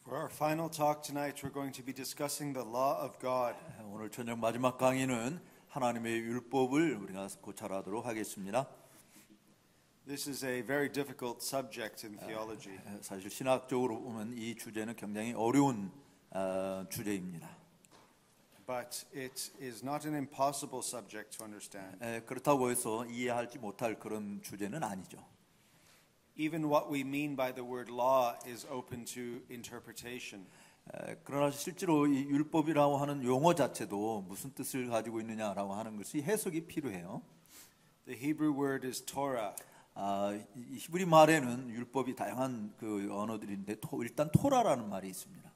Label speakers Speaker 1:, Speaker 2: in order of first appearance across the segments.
Speaker 1: For our final talk tonight, we're going to be discussing the law of God.
Speaker 2: 오늘 저녁 마지막 강의는 하나님의 율법을 우리가 고찰하도록 하겠습니다.
Speaker 1: This is a very difficult subject in theology.
Speaker 2: 사실 신학적으로 보면 이 주제는 굉장히 어려운 주제입니다.
Speaker 1: But it is not an impossible subject to understand.
Speaker 2: 그렇다고 해서 이해하지 못할 그런 주제는 아니죠.
Speaker 1: Even what we mean by the word law is open to interpretation.
Speaker 2: 그러나 실제로 이 율법이라고 하는 용어 자체도 무슨 뜻을 가지고 있느냐라고 하는 것이 해석이 필요해요.
Speaker 1: The Hebrew word is Torah.
Speaker 2: 이 히브리 말에는 율법이 다양한 그 언어들인데 일단 토라라는 말이 있습니다.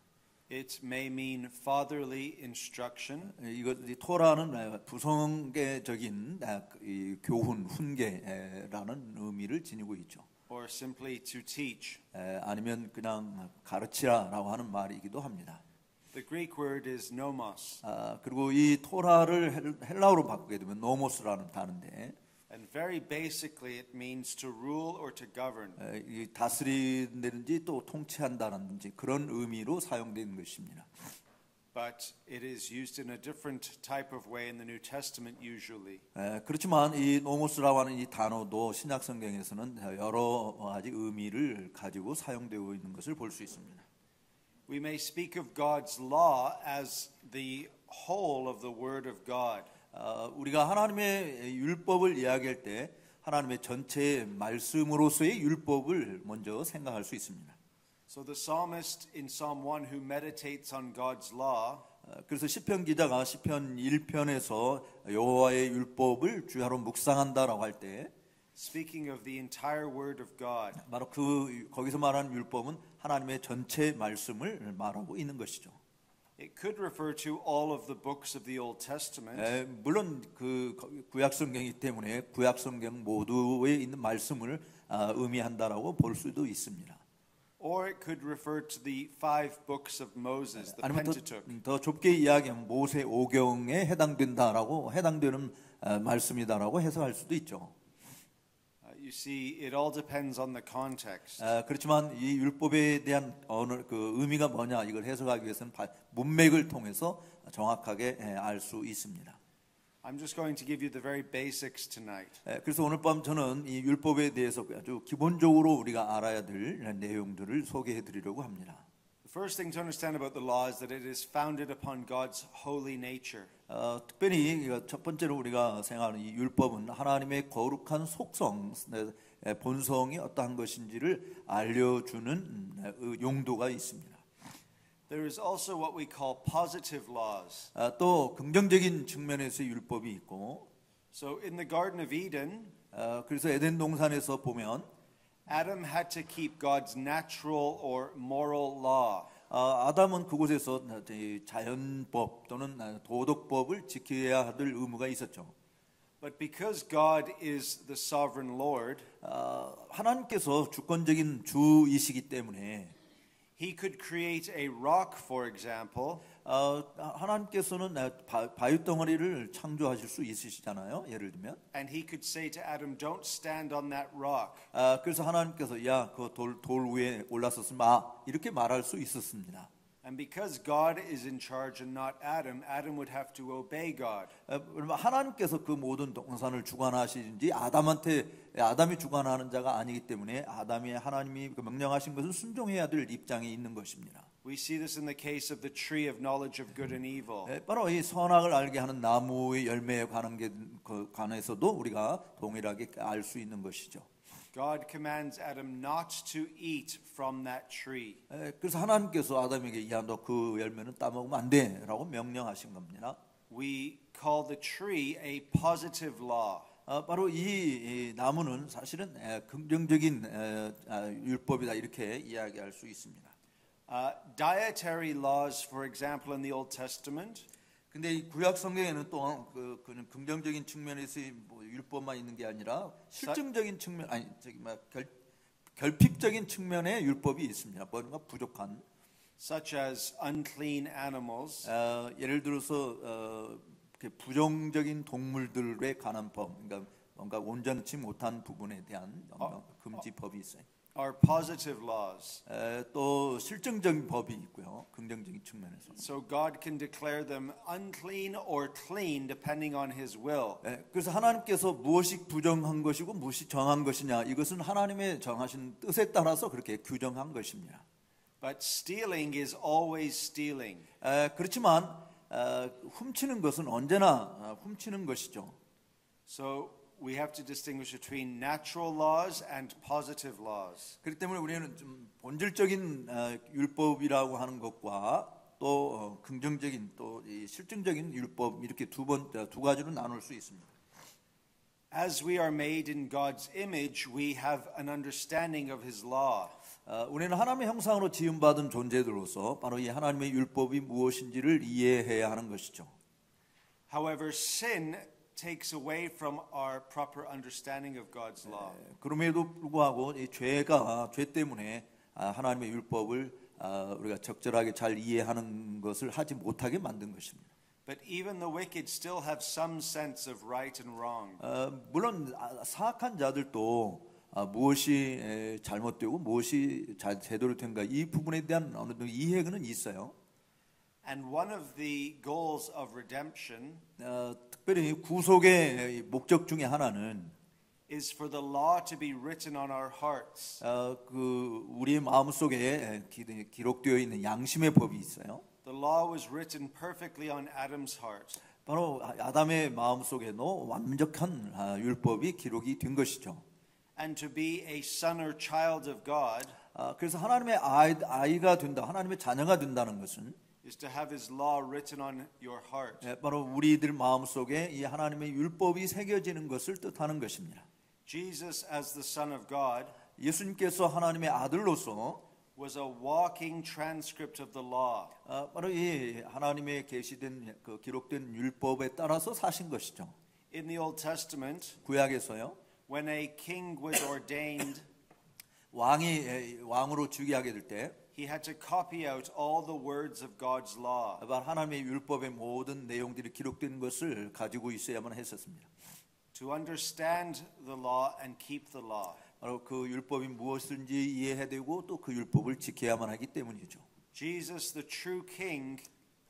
Speaker 1: It may mean fatherly instruction.
Speaker 2: 이 토라는 부성계적인 교훈, 훈계라는 의미를 지니고 있죠.
Speaker 1: Or simply to teach.
Speaker 2: 아니면 그냥 가르치라라고 하는 말이기도 합니다.
Speaker 1: The Greek word is nomos.
Speaker 2: 그리고 이 토라를 헬라어로 바꾸게 되면 노모스라는 단어인데,
Speaker 1: And very basically it means to rule or to govern.
Speaker 2: 이 다스린다든지 또 통치한다든지 그런 의미로 사용되는 것입니다.
Speaker 1: But it is used in a different type of way in the New Testament usually.
Speaker 2: 그렇지만 이 노모스라고 하는 이 단어도 신약 성경에서는 여러 가지 의미를 가지고 사용되고 있는 것을 볼 수 있습니다.
Speaker 1: We may speak of God's law as the whole of the Word of God.
Speaker 2: 우리가 하나님의 율법을 이야기할 때 하나님의 전체 말씀으로서의 율법을 먼저 생각할 수 있습니다.
Speaker 1: So the psalmist in Psalm 1 who meditates on God's law
Speaker 2: 그래서 시편 기자가 시편 1편에서 여호와의 율법을 주야로 묵상한다라고 할 때
Speaker 1: speaking of the entire word of God.
Speaker 2: 바로 거기서 말하는 율법은 하나님의 전체 말씀을 말하고 있는 것이죠.
Speaker 1: It could refer to all of the books of the Old Testament.
Speaker 2: 물론 그 구약 성경이기 때문에 구약 성경 모두에 있는 말씀을 의미한다라고 볼 수도 있습니다.
Speaker 1: Or it could refer to the 5 books of Moses, the Pentateuch.
Speaker 2: 더 좁게 이야기하면 모세 오경에 해당되는 말씀이다라고 해석할 수도 있죠.
Speaker 1: You see, it all depends on the context.
Speaker 2: 그렇지만 이 율법에 대한 그 의미가 뭐냐 이걸 해석하기 위해서는 문맥을 통해서 정확하게 알 수 있습니다.
Speaker 1: I'm just going to give you the very basics tonight.
Speaker 2: 그래서 오늘 밤 저는 이 율법에 대해서 아주 기본적으로 우리가 알아야 될 내용들을 소개해 드리려고 합니다.
Speaker 1: The first thing to understand about the law is that it is founded upon God's holy nature.
Speaker 2: 특별히 첫 번째로 우리가 생각하는 이 율법은 하나님의 거룩한 속성, 본성이 어떠한 것인지를 알려주는 용도가 있습니다.
Speaker 1: There is also what we call positive laws.
Speaker 2: 또 긍정적인 측면에서의 율법이 있고,
Speaker 1: So in the Garden of Eden,
Speaker 2: 그래서 에덴 동산에서 보면
Speaker 1: Adam had to keep God's natural or moral law.
Speaker 2: 아담은 그곳에서 자연법 또는 도덕법을 지켜야 할 의무가 있었죠.
Speaker 1: But because God is the sovereign Lord,
Speaker 2: 하나님께서 주권적인 주이시기 때문에
Speaker 1: He could create a rock, for example.
Speaker 2: 하나님께서는 바위 덩어리를 창조하실 수 있으시잖아요. 예를 들면.
Speaker 1: And He could say to Adam, "Don't stand on that rock."
Speaker 2: 그래서 하나님께서 야, 그 돌 위에 올라서지 마 이렇게 말할 수 있었습니다.
Speaker 1: And because God is in charge and not Adam, Adam would have to obey God.
Speaker 2: 하나님께서 그 모든 동산을 주관하시는지 아담이 주관하는 자가 아니기 때문에 아담이 하나님이 명령하신 것을 순종해야 될 입장에 있는 것입니다.
Speaker 1: We see this in the case of the tree of knowledge of good and evil.
Speaker 2: 바로 이 선악을 알게 하는 나무의 열매에 관해서도 우리가 동일하게 알 수 있는 것이죠.
Speaker 1: God commands Adam not to eat from that tree.
Speaker 2: 그래서 하나님께서 아담에게 야, 너 그 열매는 따먹으면 안 돼라고 명령하신 겁니다.
Speaker 1: We call the tree a positive law.
Speaker 2: 바로 이 나무는 사실은 긍정적인 율법이다 이렇게 이야기할 수 있습니다.
Speaker 1: Dietary laws, for example, in the Old Testament.
Speaker 2: 근데 이 구약 성경에는 또 그는 긍정적인 측면에서 뭐 율법만 있는 게 아니라 실증적인 측면 결핍적인 측면의 율법이 있습니다. 뭔가 부족한.
Speaker 1: Such as unclean animals.
Speaker 2: 예를 들어서 부정적인 동물들에 관한 법, 그러니까 뭔가 온전치 못한 부분에 대한 금지법이 있어요.
Speaker 1: are positive laws.
Speaker 2: 또 실증적인 법이 있고요. 긍정적인 측면에서.
Speaker 1: So God can declare them unclean or clean depending on his will.
Speaker 2: 그래서 하나님께서 무엇이 부정한 것이고 무엇이 정한 것이냐 이것은 하나님의 정하신 뜻에 따라서 그렇게 규정한 것입니다.
Speaker 1: But stealing is always stealing.
Speaker 2: 그렇지만 훔치는 것은 언제나 훔치는 것이죠.
Speaker 1: So we have to distinguish between natural laws and positive laws.
Speaker 2: 그렇기 때문에 우리는 좀 본질적인 율법이라고 하는 것과 또 긍정적인 또 이 실증적인 율법 이렇게 두 가지로 나눌 수 있습니다.
Speaker 1: As we are made in God's image, we have an understanding of his law.
Speaker 2: 우리는 하나님의 형상으로 지음받은 존재들로서 바로 이 하나님의 율법이 무엇인지를 이해해야 하는 것이죠.
Speaker 1: However, sin takes away from our proper understanding of God's law.
Speaker 2: 그럼에도 불구하고 이 죄 때문에 하나님의 율법을 우리가 적절하게 잘 이해하는 것을 하지 못하게 만든 것입니다.
Speaker 1: But even the wicked still have some sense of right and wrong.
Speaker 2: 물론 사악한 자들도 무엇이 잘못되고 무엇이 제대로 된가 이 부분에 대한 어느 정도 이해는 있어요.
Speaker 1: And one of the goals of redemption
Speaker 2: 특별히 구속의 목적 중에 하나는
Speaker 1: is for the law to be written on our hearts.
Speaker 2: 그 우리의 마음 속에 기록되어 있는 양심의 법이 있어요.
Speaker 1: The law was written perfectly on Adam's heart.
Speaker 2: 바로 아담의 마음 속에도 완벽한 율법이 기록이 된 것이죠.
Speaker 1: And to be a son or child of God
Speaker 2: 그래서 하나님의 아이가 된다, 하나님의 자녀가 된다는 것은
Speaker 1: is to have his law written on your heart.
Speaker 2: 바로 우리들 마음 속에 이 하나님의 율법이 새겨지는 것을 뜻하는 것입니다.
Speaker 1: Jesus as the Son of God
Speaker 2: 예수님께서 하나님의 아들로서
Speaker 1: was a walking transcript of the law.
Speaker 2: 바로 이 하나님의 계시된 그 기록된 율법에 따라서 사신 것이죠.
Speaker 1: In the Old Testament,
Speaker 2: 구약에서요.
Speaker 1: when a king was ordained,
Speaker 2: 왕으로 즉위하게 될 때
Speaker 1: he had to copy out all the words of God's law.
Speaker 2: 하나님의 율법의 모든 내용들이 기록된 것을 가지고 있어야만 했었습니다.
Speaker 1: To understand the law and keep the law.
Speaker 2: 바로 그 율법이 무엇인지 이해해야 되고 또 그 율법을 지켜야만 하기 때문이죠.
Speaker 1: Jesus, the true king,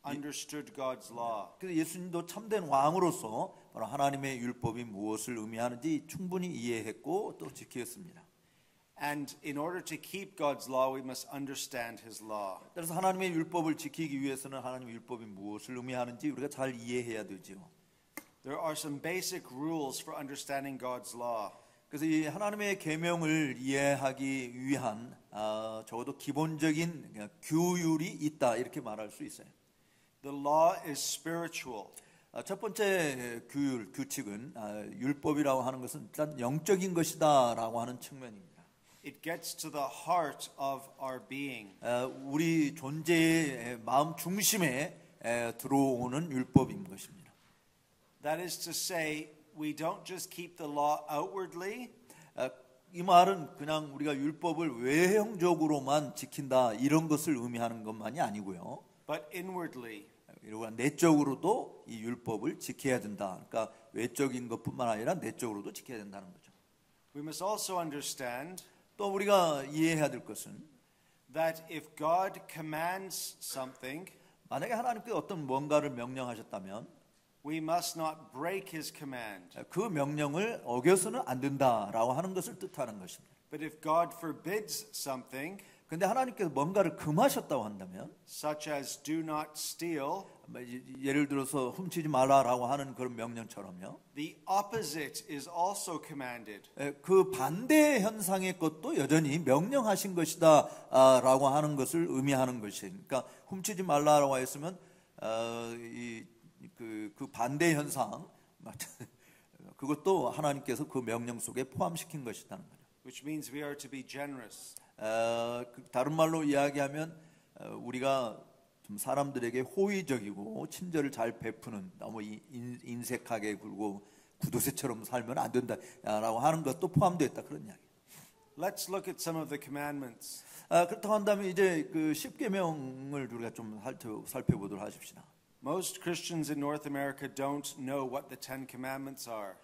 Speaker 1: understood God's law.
Speaker 2: 그래서 예수님도 참된 왕으로서 바로 하나님의 율법이 무엇을 의미하는지 충분히 이해했고 또 지켰습니다.
Speaker 1: And in order to keep God's law, we must understand his law.
Speaker 2: 그래서 하나님의 율법을 지키기 위해서는 하나님의 율법이 무엇을 의미하는지 우리가 잘 이해해야 되죠.
Speaker 1: There are some basic rules for understanding God's law.
Speaker 2: 그래서 이 하나님의 계명을 이해하기 위한 적어도 기본적인 규율이 있다 이렇게 말할 수 있어요.
Speaker 1: The law is spiritual.
Speaker 2: 첫 번째 규칙은 율법이라고 하는 것은 일단 영적인 것이다라고 하는 측면입니다.
Speaker 1: It gets to the heart of our being.
Speaker 2: 우리 존재의 마음 중심에 들어오는 율법인 것입니다.
Speaker 1: That is to say, we don't just keep the law outwardly.
Speaker 2: 이 말은 그냥 우리가 율법을 외형적으로만 지킨다 이런 것을 의미하는 것만이 아니고요.
Speaker 1: But inwardly.
Speaker 2: 그리고 내적으로도 이 율법을 지켜야 된다. 그러니까 외적인 것뿐만 아니라 내적으로도 지켜야 된다는 거죠.
Speaker 1: We must also understand
Speaker 2: 또 우리가 이해해야 될 것은
Speaker 1: that if God commands something,
Speaker 2: 만약에 하나님께서 어떤 뭔가를 명령하셨다면
Speaker 1: we must not break his command.
Speaker 2: 그 명령을 어겨서는 안 된다라고 하는 것을 뜻하는 것입니다.
Speaker 1: But if God forbids something,
Speaker 2: 근데 하나님께서 뭔가를 금하셨다고 한다면
Speaker 1: such as do not steal,
Speaker 2: 예를 들어서 훔치지 말라라고 하는 그런 명령처럼요.
Speaker 1: the opposite is also commanded.
Speaker 2: 그 반대 현상의 것도 여전히 명령하신 것이다라고 하는 것을 의미하는 것이에요. 그러니까 훔치지 말라라고 했으면 그 반대 현상 그것도 하나님께서 그 명령 속에 포함시킨 것이라는 거죠.
Speaker 1: Which means we are to be generous.
Speaker 2: 다른 말로 이야기하면 우리가 좀 사람들에게 호의적이고 친절을 잘 베푸는 너무 인색하게 굴고 구두쇠처럼 살면 안 된다라고 하는 것도 포함되어 있다 그런 이야기.
Speaker 1: Let's look at some of the commandments.
Speaker 2: 그렇다고 한다면 이제 그 10계명을 우리가 좀 살펴보도록 하십시다.
Speaker 1: Most Christians in North America don't know what the Ten Commandments are.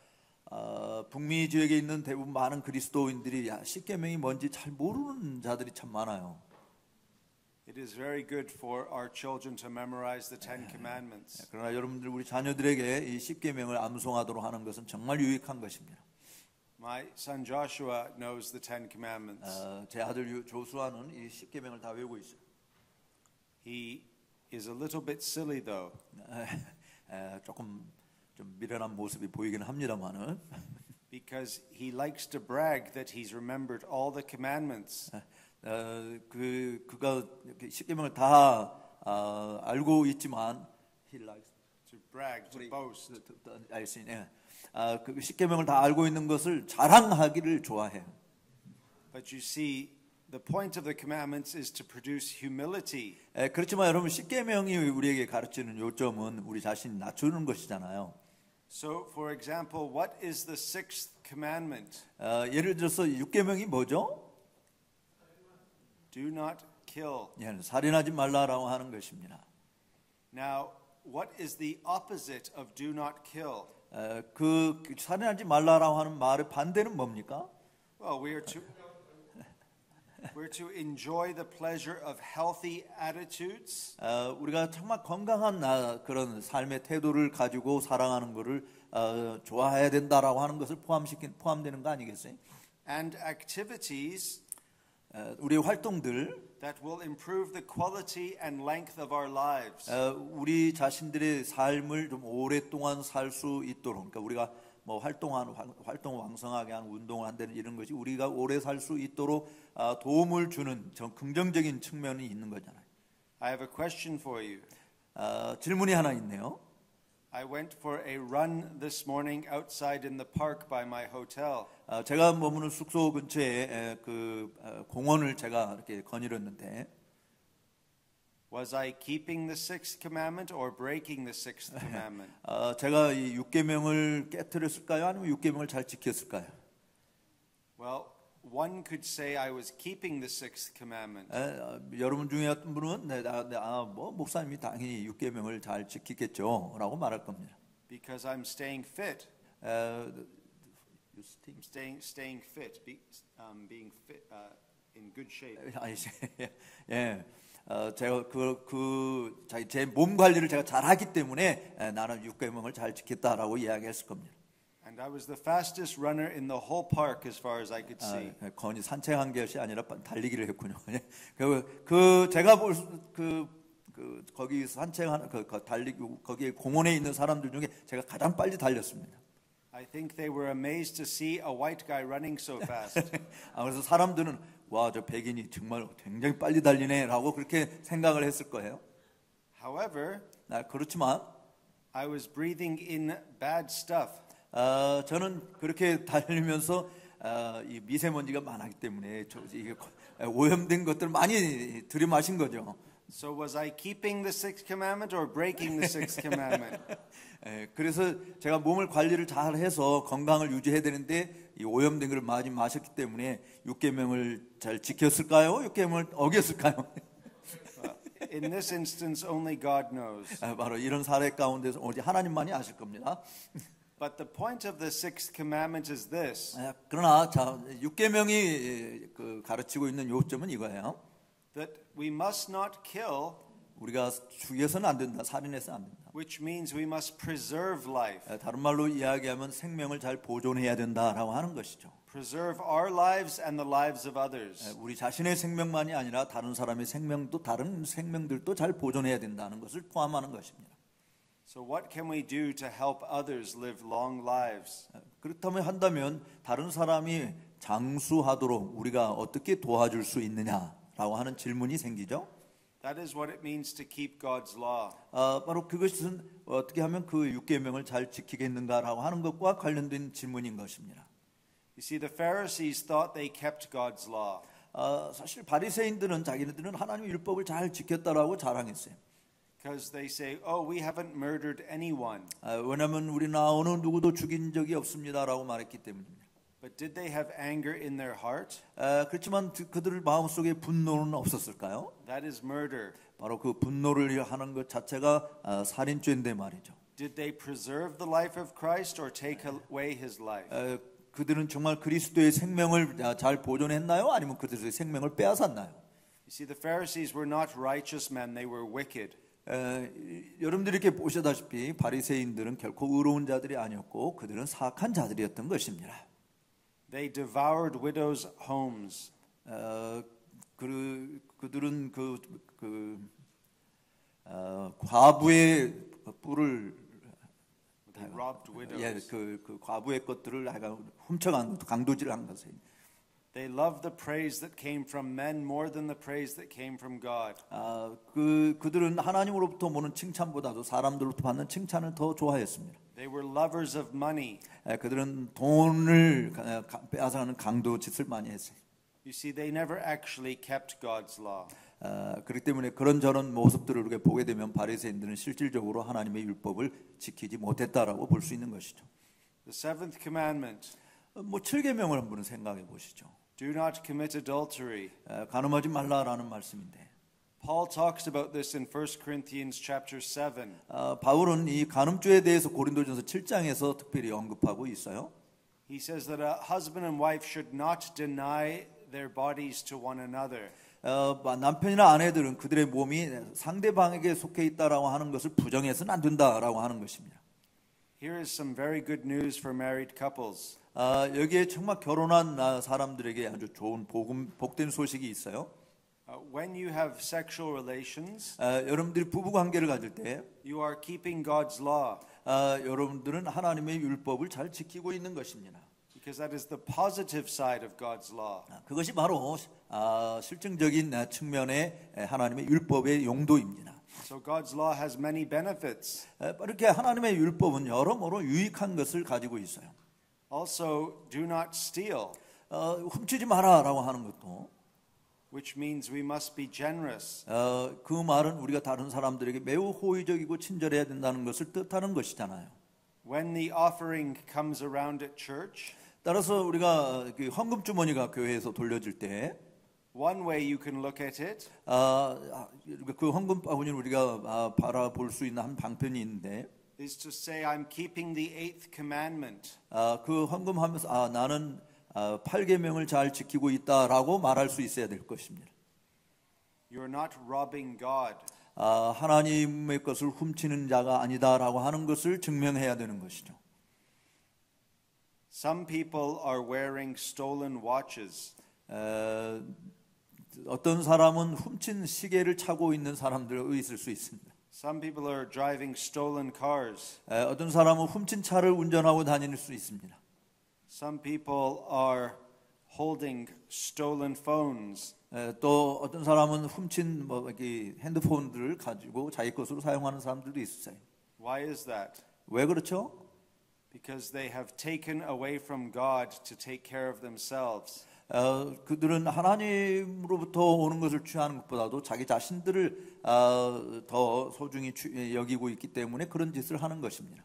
Speaker 2: 북미 지역에 있는 대부분 많은 그리스도인들이 십계명이 뭔지 잘 모르는 자들이 참 많아요.
Speaker 1: It is very good for our children to memorize the Ten Commandments.
Speaker 2: 그러나 여러분들 우리 자녀들에게 이 십계명을 암송하도록 하는 것은 정말 유익한 것입니다.
Speaker 1: My son Joshua knows the Ten Commandments.
Speaker 2: 제 아들 조수아는 이 십계명을 다 외우고 있어요.
Speaker 1: He is a little bit silly though.
Speaker 2: 조금 좀 미련한 모습이 보이긴 합니다만은
Speaker 1: Because he likes to brag that he's remembered all the commandments.
Speaker 2: 그가 십계명을 다 알고 있지만 he likes
Speaker 1: To brag, to boast.
Speaker 2: 그 십계명을 다 알고 있는 것을 자랑하기를 좋아해요.
Speaker 1: But you see, the point of the commandments is to produce humility.
Speaker 2: 그렇지만 여러분 십계명이 우리에게 가르치는 요점은 우리 자신이 낮추는 것이잖아요.
Speaker 1: So, for example, what is the sixth commandment?
Speaker 2: 예를 들어서 육계명이 뭐죠?
Speaker 1: Do not kill.
Speaker 2: 살인하지 말라라고 하는 것입니다.
Speaker 1: Now, what is the opposite of do not kill?
Speaker 2: 그 살인하지 말라라고 하는 말의 반대는 뭡니까?
Speaker 1: Well, we're to enjoy the pleasure of healthy attitudes.
Speaker 2: 우리가 정말 건강한 그런 삶의 태도를 가지고 살아가는 것을 좋아해야 된다라고 하는 것을 포함되는 거 아니겠어요?
Speaker 1: And activities
Speaker 2: 우리의 활동들
Speaker 1: that will improve the quality and length of our lives.
Speaker 2: 우리 자신들의 삶을 좀 오랫동안 살 수 있도록 그러니까 우리가 뭐 활동 왕성하게 하는 운동을 한다는 이런 것이 우리가 오래 살 수 있도록 도움을 주는 긍정적인 측면이 있는 거잖아요.
Speaker 1: I have a question for you.
Speaker 2: 질문이 하나 있네요.
Speaker 1: I went for a run this morning outside in the park by my hotel.
Speaker 2: 제가 머무는 숙소 근처에 그 공원을 제가 이렇게 거닐었는데
Speaker 1: Was I keeping the sixth commandment or breaking the sixth commandment?
Speaker 2: 제가 이 육계명을 깨트렸을까요? 아니면 육계명을 잘 지켰을까요?
Speaker 1: Well, one could say I was keeping the sixth commandment.
Speaker 2: 여러분 중에 어떤 분은 뭐 목사님이 당연히 육계명을 잘 지키겠죠라고 말할 겁니다.
Speaker 1: Because I'm staying fit. Staying fit, being fit, in good shape.
Speaker 2: 예. 제가 제 몸 관리를 제가 잘하기 때문에 나는 육계명을 잘 지켰다라고 이야기했을 겁니다.
Speaker 1: And I was the fastest runner in the whole park as far as I could see.
Speaker 2: 건이 산책한 것이 아니라 달리기를 했군요. 그 제가 볼 거기 산책하는 달리기 거기에 공원에 있는 사람들 중에 제가 가장 빨리 달렸습니다.
Speaker 1: I think they were amazed to see a white guy running so fast.
Speaker 2: 그래서 사람들은 와, 저 백인이 정말 굉장히 빨리 달리네라고 그렇게 생각을 했을 거예요.
Speaker 1: However,
Speaker 2: 그렇지만
Speaker 1: I was breathing in bad stuff.
Speaker 2: 저는 그렇게 달리면서 이 미세먼지가 많았기 때문에 이게 오염된 것들 많이 들이마신 거죠.
Speaker 1: So was I keeping the sixth commandment or breaking the sixth commandment?
Speaker 2: 그래서 제가 몸을 관리를 잘 해서 건강을 유지해야 되는데 이 오염된 걸 많이 마셨기 때문에 육계명을 잘 지켰을까요? 육계명을 어겼을까요?
Speaker 1: In this instance, only God knows.
Speaker 2: 바로 이런 사례 가운데서 오직 하나님만이 아실 겁니다.
Speaker 1: But the point of the sixth commandment is this.
Speaker 2: 그러나 육계명이 가르치고 있는 요점은 이거예요.
Speaker 1: That we must not kill.
Speaker 2: 우리가 죽여서는 안 된다, 살인해서는 안 된다.
Speaker 1: Which means we must preserve life.
Speaker 2: 다른 말로 이야기하면 생명을 잘 보존해야 된다라고 하는 것이죠.
Speaker 1: Preserve our lives and the lives of others.
Speaker 2: 우리 자신의 생명만이 아니라 다른 사람의 생명도 다른 생명들도 잘 보존해야 된다는 것을 포함하는 것입니다.
Speaker 1: So what can we do to help others live long lives?
Speaker 2: 그렇다면 한다면 다른 사람이 장수하도록 우리가 어떻게 도와줄 수 있느냐라고 하는 질문이 생기죠.
Speaker 1: That is what it means to keep God's law.
Speaker 2: 바로 그것은 어떻게 하면 그 육계명을 잘 지키겠는가라고 하는 것과 관련된 질문인 것입니다.
Speaker 1: You see, the Pharisees thought they kept God's law.
Speaker 2: 사실 바리새인들은 자기네들은 하나님의 율법을 잘 지켰다라고 자랑했어요.
Speaker 1: Because they say, "Oh, we haven't murdered anyone."
Speaker 2: 왜냐하면 우리는 어느 누구도 죽인 적이 없습니다라고 말했기 때문입니다.
Speaker 1: But did they have anger in their heart?
Speaker 2: 그렇지만 그들 마음속에 분노는 없었을까요?
Speaker 1: That is murder.
Speaker 2: 바로 그 분노를 하는 것 자체가 살인죄인데 말이죠.
Speaker 1: Did they preserve the life of Christ or take away his life?
Speaker 2: 그들은 정말 그리스도의 생명을 잘 보존했나요? 아니면 그들의 생명을 빼앗았나요?
Speaker 1: You see, the Pharisees were not righteous men, they were wicked.
Speaker 2: 여러분들이 이렇게 보시다시피 바리새인들은 결코 의로운 자들이 아니었고 그들은 사악한 자들이었던 것입니다.
Speaker 1: They devoured widows' homes.
Speaker 2: 그들은 과부의 뿔을
Speaker 1: They robbed widows.
Speaker 2: 그 과부의 것들을 훔쳐간 것도 강도질한 것을.
Speaker 1: They loved the praise that came from men more than the praise that came from God.
Speaker 2: 그들은 하나님으로부터 오는 칭찬보다도 사람들로부터 받는 칭찬을 더 좋아했습니다.
Speaker 1: They were lovers of money.
Speaker 2: 그들은 돈을 빼앗아가는 강도 짓을 많이 했어요.
Speaker 1: You see, they never actually kept God's law.
Speaker 2: 그렇기 때문에 그런저런 모습들을 우리가 보게 되면 바리새인들은 실질적으로 하나님의 율법을 지키지 못했다라고 볼 수 있는 것이죠.
Speaker 1: The seventh commandment.
Speaker 2: 7계명을 한번 생각해 보시죠.
Speaker 1: Do not commit adultery.
Speaker 2: 간음하지 말라라는 말씀인데.
Speaker 1: Paul talks about this in 1 Corinthians chapter 7.
Speaker 2: 바울은 이 간음죄에 대해서 고린도전서 7장에서 특별히 언급하고 있어요.
Speaker 1: He says that a husband and wife should not deny their bodies to one another.
Speaker 2: 남편이나 아내들은 그들의 몸이 상대방에게 속해 있다라고 하는 것을 부정해서는 안 된다라고 하는 것입니다.
Speaker 1: Here is some very good news for married couples.
Speaker 2: 여기에 정말 결혼한 사람들에게 아주 좋은 복된 소식이 있어요.
Speaker 1: When you have sexual relations,
Speaker 2: 여러분들이 부부 관계를 가질 때,
Speaker 1: you are keeping God's law.
Speaker 2: 여러분들은 하나님의 율법을 잘 지키고 있는 것입니다.
Speaker 1: Because that is the positive side of God's law.
Speaker 2: 그것이 바로 실증적인 측면의 하나님의 율법의 용도입니다.
Speaker 1: So God's law has many benefits.
Speaker 2: 이렇게 하나님의 율법은 여러모로 유익한 것을 가지고 있어요.
Speaker 1: Also, do not steal.
Speaker 2: 훔치지 마라라고 하는 것도.
Speaker 1: Which means we must be generous.
Speaker 2: 그 말은 우리가 다른 사람들에게 매우 호의적이고 친절해야 된다는 것을 뜻하는 것이잖아요.
Speaker 1: When the offering comes around at church,
Speaker 2: 따라서 우리가 그 헌금 주머니가 교회에서 돌려질 때,
Speaker 1: one way you can look at it,
Speaker 2: 그 헌금 바구니를 우리가 바라볼 수 있는 한 방편이 있는데,
Speaker 1: is to say I'm keeping the eighth commandment.
Speaker 2: 그 헌금하면서 나는 8계명을 잘 지키고 있다라고 말할 수 있어야 될 것입니다.
Speaker 1: You're not robbing God.
Speaker 2: 하나님의 것을 훔치는 자가 아니다라고 하는 것을 증명해야 되는 것이죠.
Speaker 1: Some people are wearing stolen watches.
Speaker 2: 어떤 사람은 훔친 시계를 차고 있는 사람들이 있을 수 있습니다.
Speaker 1: Some people are driving stolen cars.
Speaker 2: 어떤 사람은 훔친 차를 운전하고 다닐 수 있습니다.
Speaker 1: Some people are holding stolen phones.
Speaker 2: 또 어떤 사람은 훔친 핸드폰들을 가지고 자기 것으로 사용하는 사람들도 있어요.
Speaker 1: Why is that?
Speaker 2: 왜 그렇죠?
Speaker 1: Because they have taken away from God to take care of themselves.
Speaker 2: 그들은 하나님으로부터 오는 것을 취하는 것보다도 자기 자신들을 더 소중히 여기고 있기 때문에 그런 짓을 하는 것입니다.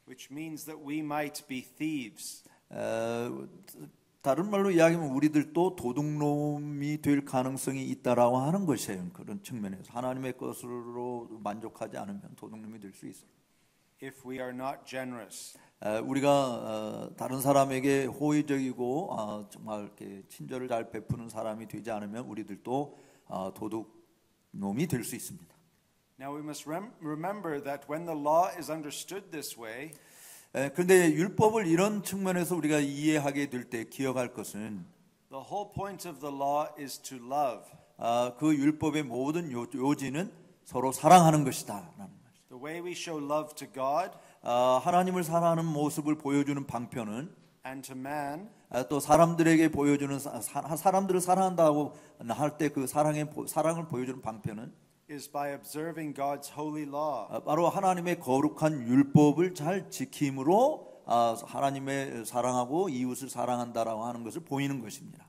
Speaker 1: Which means that we might be thieves.
Speaker 2: 다른 말로 이야기하면 우리들도 도둑놈이 될 가능성이 있다라고 하는 것이에요. 그런 측면에서 하나님의 것으로 만족하지 않으면 도둑놈이 될 수 있어요.
Speaker 1: If we are not generous.
Speaker 2: 우리가 다른 사람에게 호의적이고 정말 이렇게 친절을 잘 베푸는 사람이 되지 않으면 우리들도 도둑놈이 될 수 있습니다.
Speaker 1: Now we must remember that when the law is understood this way,
Speaker 2: 그런데 율법을 이런 측면에서 우리가 이해하게 될 때 기억할 것은
Speaker 1: the whole point of the law is to love.
Speaker 2: 그 율법의 모든 요지는 서로 사랑하는 것이다.
Speaker 1: The way we show love to God,
Speaker 2: 하나님을 사랑하는 모습을 보여주는 방편은
Speaker 1: and to man,
Speaker 2: 또 사람들에게 보여주는 사람들을 사랑한다고 할 때 그 사랑을 보여주는 방편은
Speaker 1: is by observing God's holy law.
Speaker 2: 바로 하나님의 거룩한 율법을 잘 지킴으로 하나님의 사랑하고 이웃을 사랑한다라고 하는 것을 보이는 것입니다.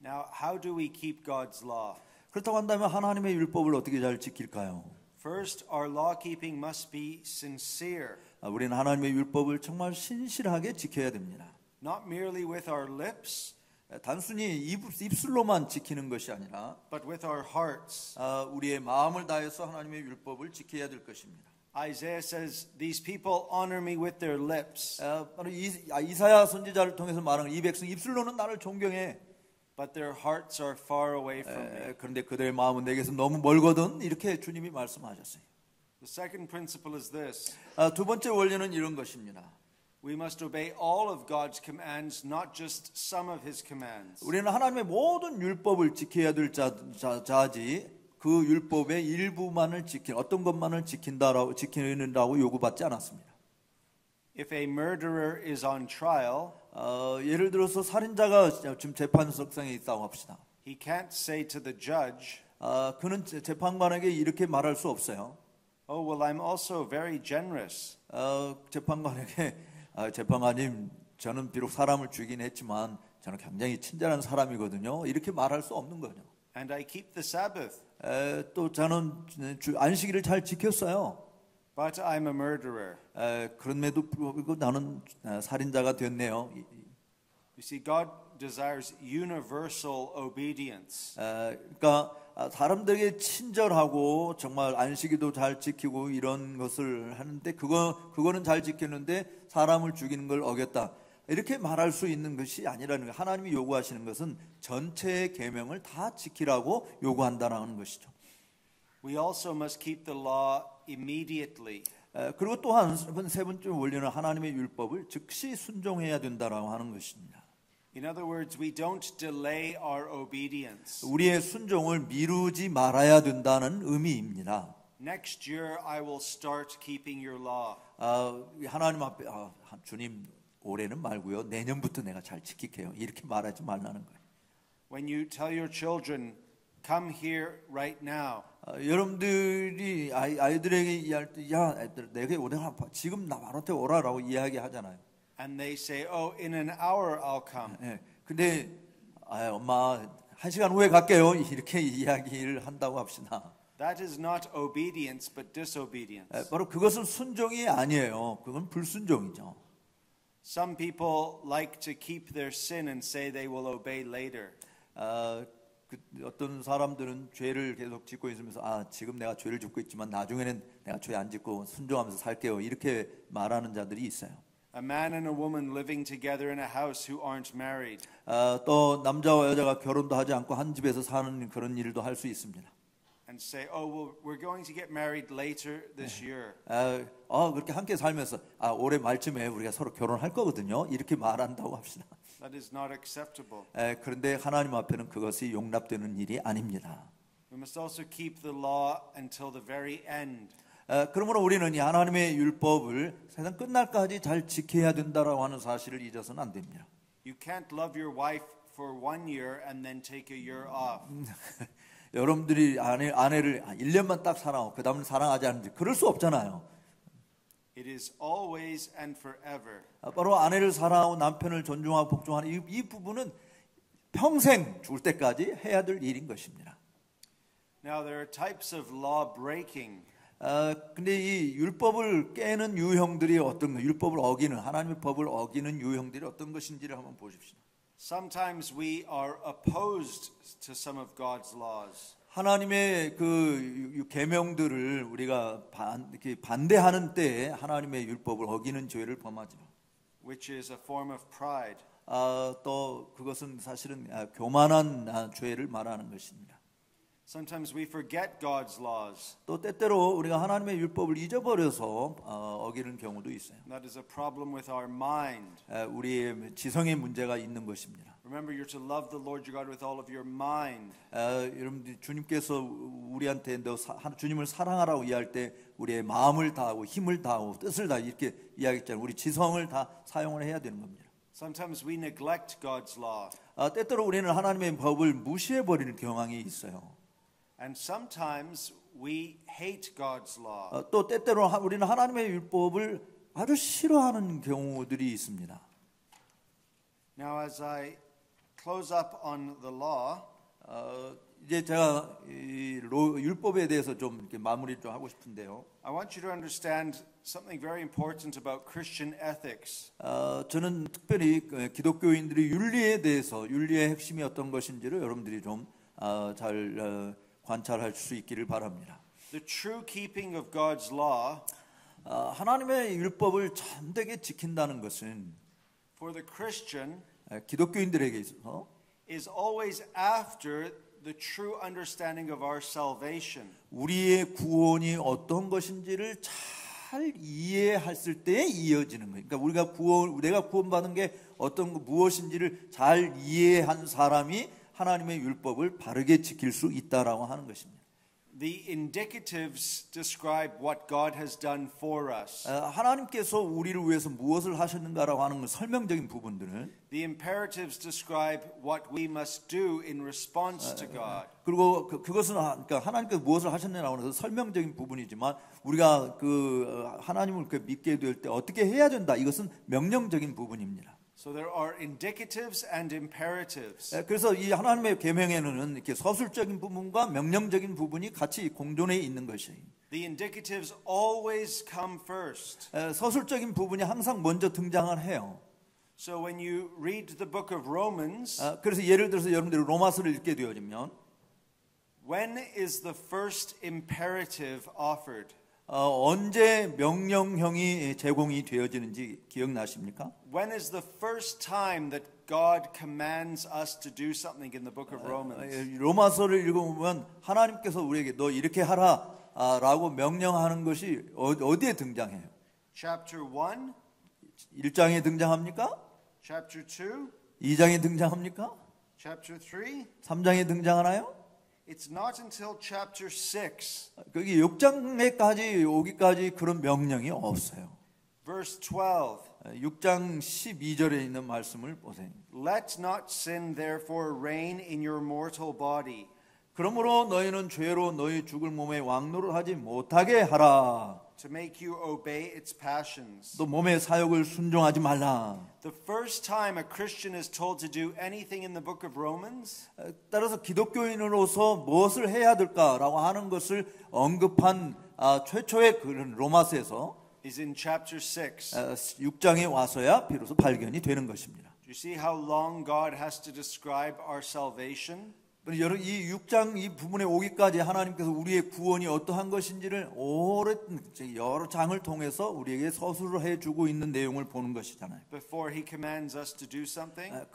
Speaker 1: Now, how do we keep God's law?
Speaker 2: 그렇다고 한다면 하나님의 율법을 어떻게 잘 지킬까요?
Speaker 1: First, our law keeping must be sincere.
Speaker 2: 우리는 하나님의 율법을 정말 신실하게 지켜야 됩니다.
Speaker 1: Not merely with our lips,
Speaker 2: 단순히 입술로만 지키는 것이 아니라
Speaker 1: but with our hearts.
Speaker 2: 우리의 마음을 다해서 하나님의 율법을 지켜야 될 것입니다.
Speaker 1: Isaiah says, "These people honor me with their lips,
Speaker 2: 바로 이사야 선지자를 통해서 말하는 이 백성 입술로는 나를 존경해.
Speaker 1: but their hearts are far away from me."
Speaker 2: 그런데 그들의 마음은 내게서 너무 멀거든. 이렇게 주님이 말씀하셨어요.
Speaker 1: The second principle is this:
Speaker 2: 두 번째 원리는 이런 것입니다.
Speaker 1: we must obey all of God's commands, not just some of His commands.
Speaker 2: 우리는 하나님의 모든 율법을 지켜야 될 자지 그 율법의 일부만을 어떤 것만을 지키는다고 요구받지 않았습니다.
Speaker 1: If a murderer is on trial,
Speaker 2: 예를 들어서 살인자가 지금 재판석상에 있다고 합시다.
Speaker 1: he can't say to the judge,
Speaker 2: 그는 재판관에게 이렇게 말할 수 없어요.
Speaker 1: "Oh, well, I'm also very generous."
Speaker 2: 재판관에게 재판관님, 저는 비록 사람을 죽이긴 했지만 저는 굉장히 친절한 사람이거든요. 이렇게 말할 수 없는 거죠.
Speaker 1: And I keep the Sabbath,
Speaker 2: 또 저는 안식일을 잘 지켰어요.
Speaker 1: but I'm a murderer.
Speaker 2: 그럼에도 불구하고 나는 살인자가 됐네요.
Speaker 1: You see, God desires universal obedience.
Speaker 2: 그러니까 사람들에게 친절하고 정말 안식일도 잘 지키고 이런 것을 하는데 그거는 잘 지켰는데 사람을 죽이는 걸 어겼다. 이렇게 말할 수 있는 것이 아니라는 거예요. 하나님이 요구하시는 것은 전체의 계명을 다 지키라고 요구한다는 것이죠.
Speaker 1: We also must keep the law immediately.
Speaker 2: 그리고 또한 세 번째 원리는 하나님의 율법을 즉시 순종해야 된다라고 하는 것입니다.
Speaker 1: In other words, we don't delay our obedience.
Speaker 2: 우리의 순종을 미루지 말아야 된다는 의미입니다.
Speaker 1: Next year I will start keeping your law.
Speaker 2: 하나님 앞에 주님 올해는 말고요. 내년부터 내가 잘 지킬게요. 이렇게 말하지 말라는 거예요.
Speaker 1: When you tell your children, "Come here right now,"
Speaker 2: 여러분들이 아이들에게 이야기할 때, 야, 애들, 내게 오늘 지금 나한테 오라라고 이야기하잖아요.
Speaker 1: and they say, "Oh, in an hour I'll come."
Speaker 2: 근데 엄마 1시간 후에 갈게요. 이렇게 이야기를 한다고 합시다.
Speaker 1: That is not obedience, but disobedience.
Speaker 2: 바로 그것은 순종이 아니에요. 그건 불순종이죠.
Speaker 1: Some people like to keep their sin and say they will obey later.
Speaker 2: 어떤 사람들은 죄를 계속 짓고 있으면서 지금 내가 죄를 짓고 있지만 나중에는 내가 죄 안 짓고 순종하면서 살게요. 이렇게 말하는 자들이 있어요.
Speaker 1: A man and a woman living together in a house who aren't married.
Speaker 2: 또 남자와 여자가 결혼도 하지 않고 한 집에서 사는 그런 일도 할 수 있습니다.
Speaker 1: And say, "Oh, well, we're going to get married later this year."
Speaker 2: 그렇게 함께 살면서 올해 말쯤에 우리가 서로 결혼할 거거든요. 이렇게 말한다고 합시다.
Speaker 1: That is not acceptable.
Speaker 2: 그런데 하나님 앞에는 그것이 용납되는 일이 아닙니다.
Speaker 1: We must also keep the law until the very end.
Speaker 2: 그러므로 우리는 이 하나님의 율법을 세상 끝날까지 잘 지켜야 된다라고 하는 사실을 잊어서는 안 됩니다.
Speaker 1: You can't love your wife for 1 year and then take a year off.
Speaker 2: 여러분들이 아내를 1년만 딱 사랑하고 그 다음은 사랑하지 않는지 그럴 수 없잖아요.
Speaker 1: It is always and forever.
Speaker 2: 바로 아내를 사랑하고 남편을 존중하고 복종하는 이 부분은 평생 죽을 때까지 해야 될 일인 것입니다.
Speaker 1: Now there are types of law breaking.
Speaker 2: 근데 이 율법을 깨는 유형들이 어떤 거, 율법을 어기는 하나님의 법을 어기는 유형들이 어떤 것인지를 한번 보십시오.
Speaker 1: Sometimes we are opposed to some of God's laws.
Speaker 2: 하나님의 그 계명들을 우리가 이렇게 반대하는 때에 하나님의 율법을 어기는 죄를 범하죠.
Speaker 1: Which is a form of pride.
Speaker 2: 또 그것은 사실은 교만한 죄를 말하는 것입니다.
Speaker 1: Sometimes we forget God's laws.
Speaker 2: 또 때때로 우리가 하나님의 율법을 잊어버려서 어기는 경우도 있어요.
Speaker 1: That is a problem with our mind.
Speaker 2: 우리의 지성의 문제가 있는 것입니다.
Speaker 1: Remember, you're to love the Lord your God with all of your mind.
Speaker 2: 여러분들 주님께서 우리한테 주님을 사랑하라고 이야기할 때 우리의 마음을 다하고 힘을 다하고 뜻을 다 이렇게 이야기했잖아요. 우리 지성을 다 사용을 해야 되는 겁니다.
Speaker 1: Sometimes we neglect God's law.
Speaker 2: 때때로 우리는 하나님의 법을 무시해 버리는 경향이 있어요.
Speaker 1: And sometimes we hate God's law.
Speaker 2: 또 때때로 우리는 하나님의 율법을 아주 싫어하는 경우들이 있습니다.
Speaker 1: Now, as I close up on the law,
Speaker 2: 이제 제가 율법에 대해서 좀 이렇게 마무리 좀 하고 싶은데요.
Speaker 1: I want you to understand something very important about Christian ethics.
Speaker 2: 저는 특별히 기독교인들이 윤리에 대해서 윤리의 핵심이 어떤 것인지를 여러분들이 좀 잘 관찰할 수 있기를 바랍니다.
Speaker 1: The true keeping of God's law
Speaker 2: 하나님의 율법을 참되게 지킨다는 것은
Speaker 1: for the Christian
Speaker 2: 기독교인들에게 있어서
Speaker 1: is always after the true understanding of our salvation.
Speaker 2: 우리의 구원이 어떤 것인지를 잘 이해했을 때에 이어지는 거예요. 그러니까 내가 구원받은 게 무엇인지를 잘 이해한 사람이 하나님의 율법을 바르게 지킬 수 있다라고 하는 것입니다.
Speaker 1: The indicatives describe what God has done for us.
Speaker 2: 하나님께서 우리를 위해서 무엇을 하셨는가라고 하는 설명적인 부분들은
Speaker 1: The imperatives describe what we must do in response to God.
Speaker 2: 그리고 그것은 그러니까 하나님께서 무엇을 하셨느냐고 하는 설명적인 부분이지만 우리가 하나님을 믿게 될 때 어떻게 해야 된다 이것은 명령적인 부분입니다.
Speaker 1: So there are indicatives and imperatives.
Speaker 2: 그래서 이 하나님의 계명에는 이렇게 서술적인 부분과 명령적인 부분이 같이 공존해 있는 것이에요.
Speaker 1: The indicatives always come first.
Speaker 2: 서술적인 부분이 항상 먼저 등장을 해요.
Speaker 1: So when you read the book of Romans,
Speaker 2: 그래서 예를 들어서 여러분들이 로마서를 읽게 되어지면
Speaker 1: when is the first imperative offered?
Speaker 2: 언제 명령형이 제공이 되어지는지 기억나십니까?
Speaker 1: When is the first time that God commands us to do something in the book of Romans?
Speaker 2: 로마서를 읽어보면 하나님께서 우리에게 너 이렇게 하라라고 명령하는 것이 어디에 등장해요?
Speaker 1: Chapter 1,
Speaker 2: 1장에 등장합니까?
Speaker 1: chapter 2,
Speaker 2: 2장에 등장합니까?
Speaker 1: chapter 3.
Speaker 2: 3장에 등장하나요?
Speaker 1: It's not until chapter 6,
Speaker 2: 거기 6장에까지 오기까지 그런 명령이 없어요.
Speaker 1: verse 12.
Speaker 2: 6장 12절에 있는 말씀을 보세요.
Speaker 1: Let not sin therefore reign in your mortal body.
Speaker 2: 그러므로 너희는 죄로 너희 죽을 몸에 왕노를 하지 못하게 하라.
Speaker 1: To make you obey its passions.
Speaker 2: 또 몸의 사욕을 순종하지 말라.
Speaker 1: The first time a Christian is told to do anything in the book of Romans
Speaker 2: 따라서 기독교인으로서 무엇을 해야 될까라고 하는 것을 언급한 최초의 그런 로마서에서
Speaker 1: is in chapter 6.
Speaker 2: 6장에 와서야 비로소 발견이 되는 것입니다.
Speaker 1: Do you see how long God has to describe our salvation?
Speaker 2: 여러분 이 6장 이 부분에 오기까지 하나님께서 우리의 구원이 어떠한 것인지를 여러 장을 통해서 우리에게 서술을 해주고 있는 내용을 보는 것이잖아요.
Speaker 1: Before he commands us to do something?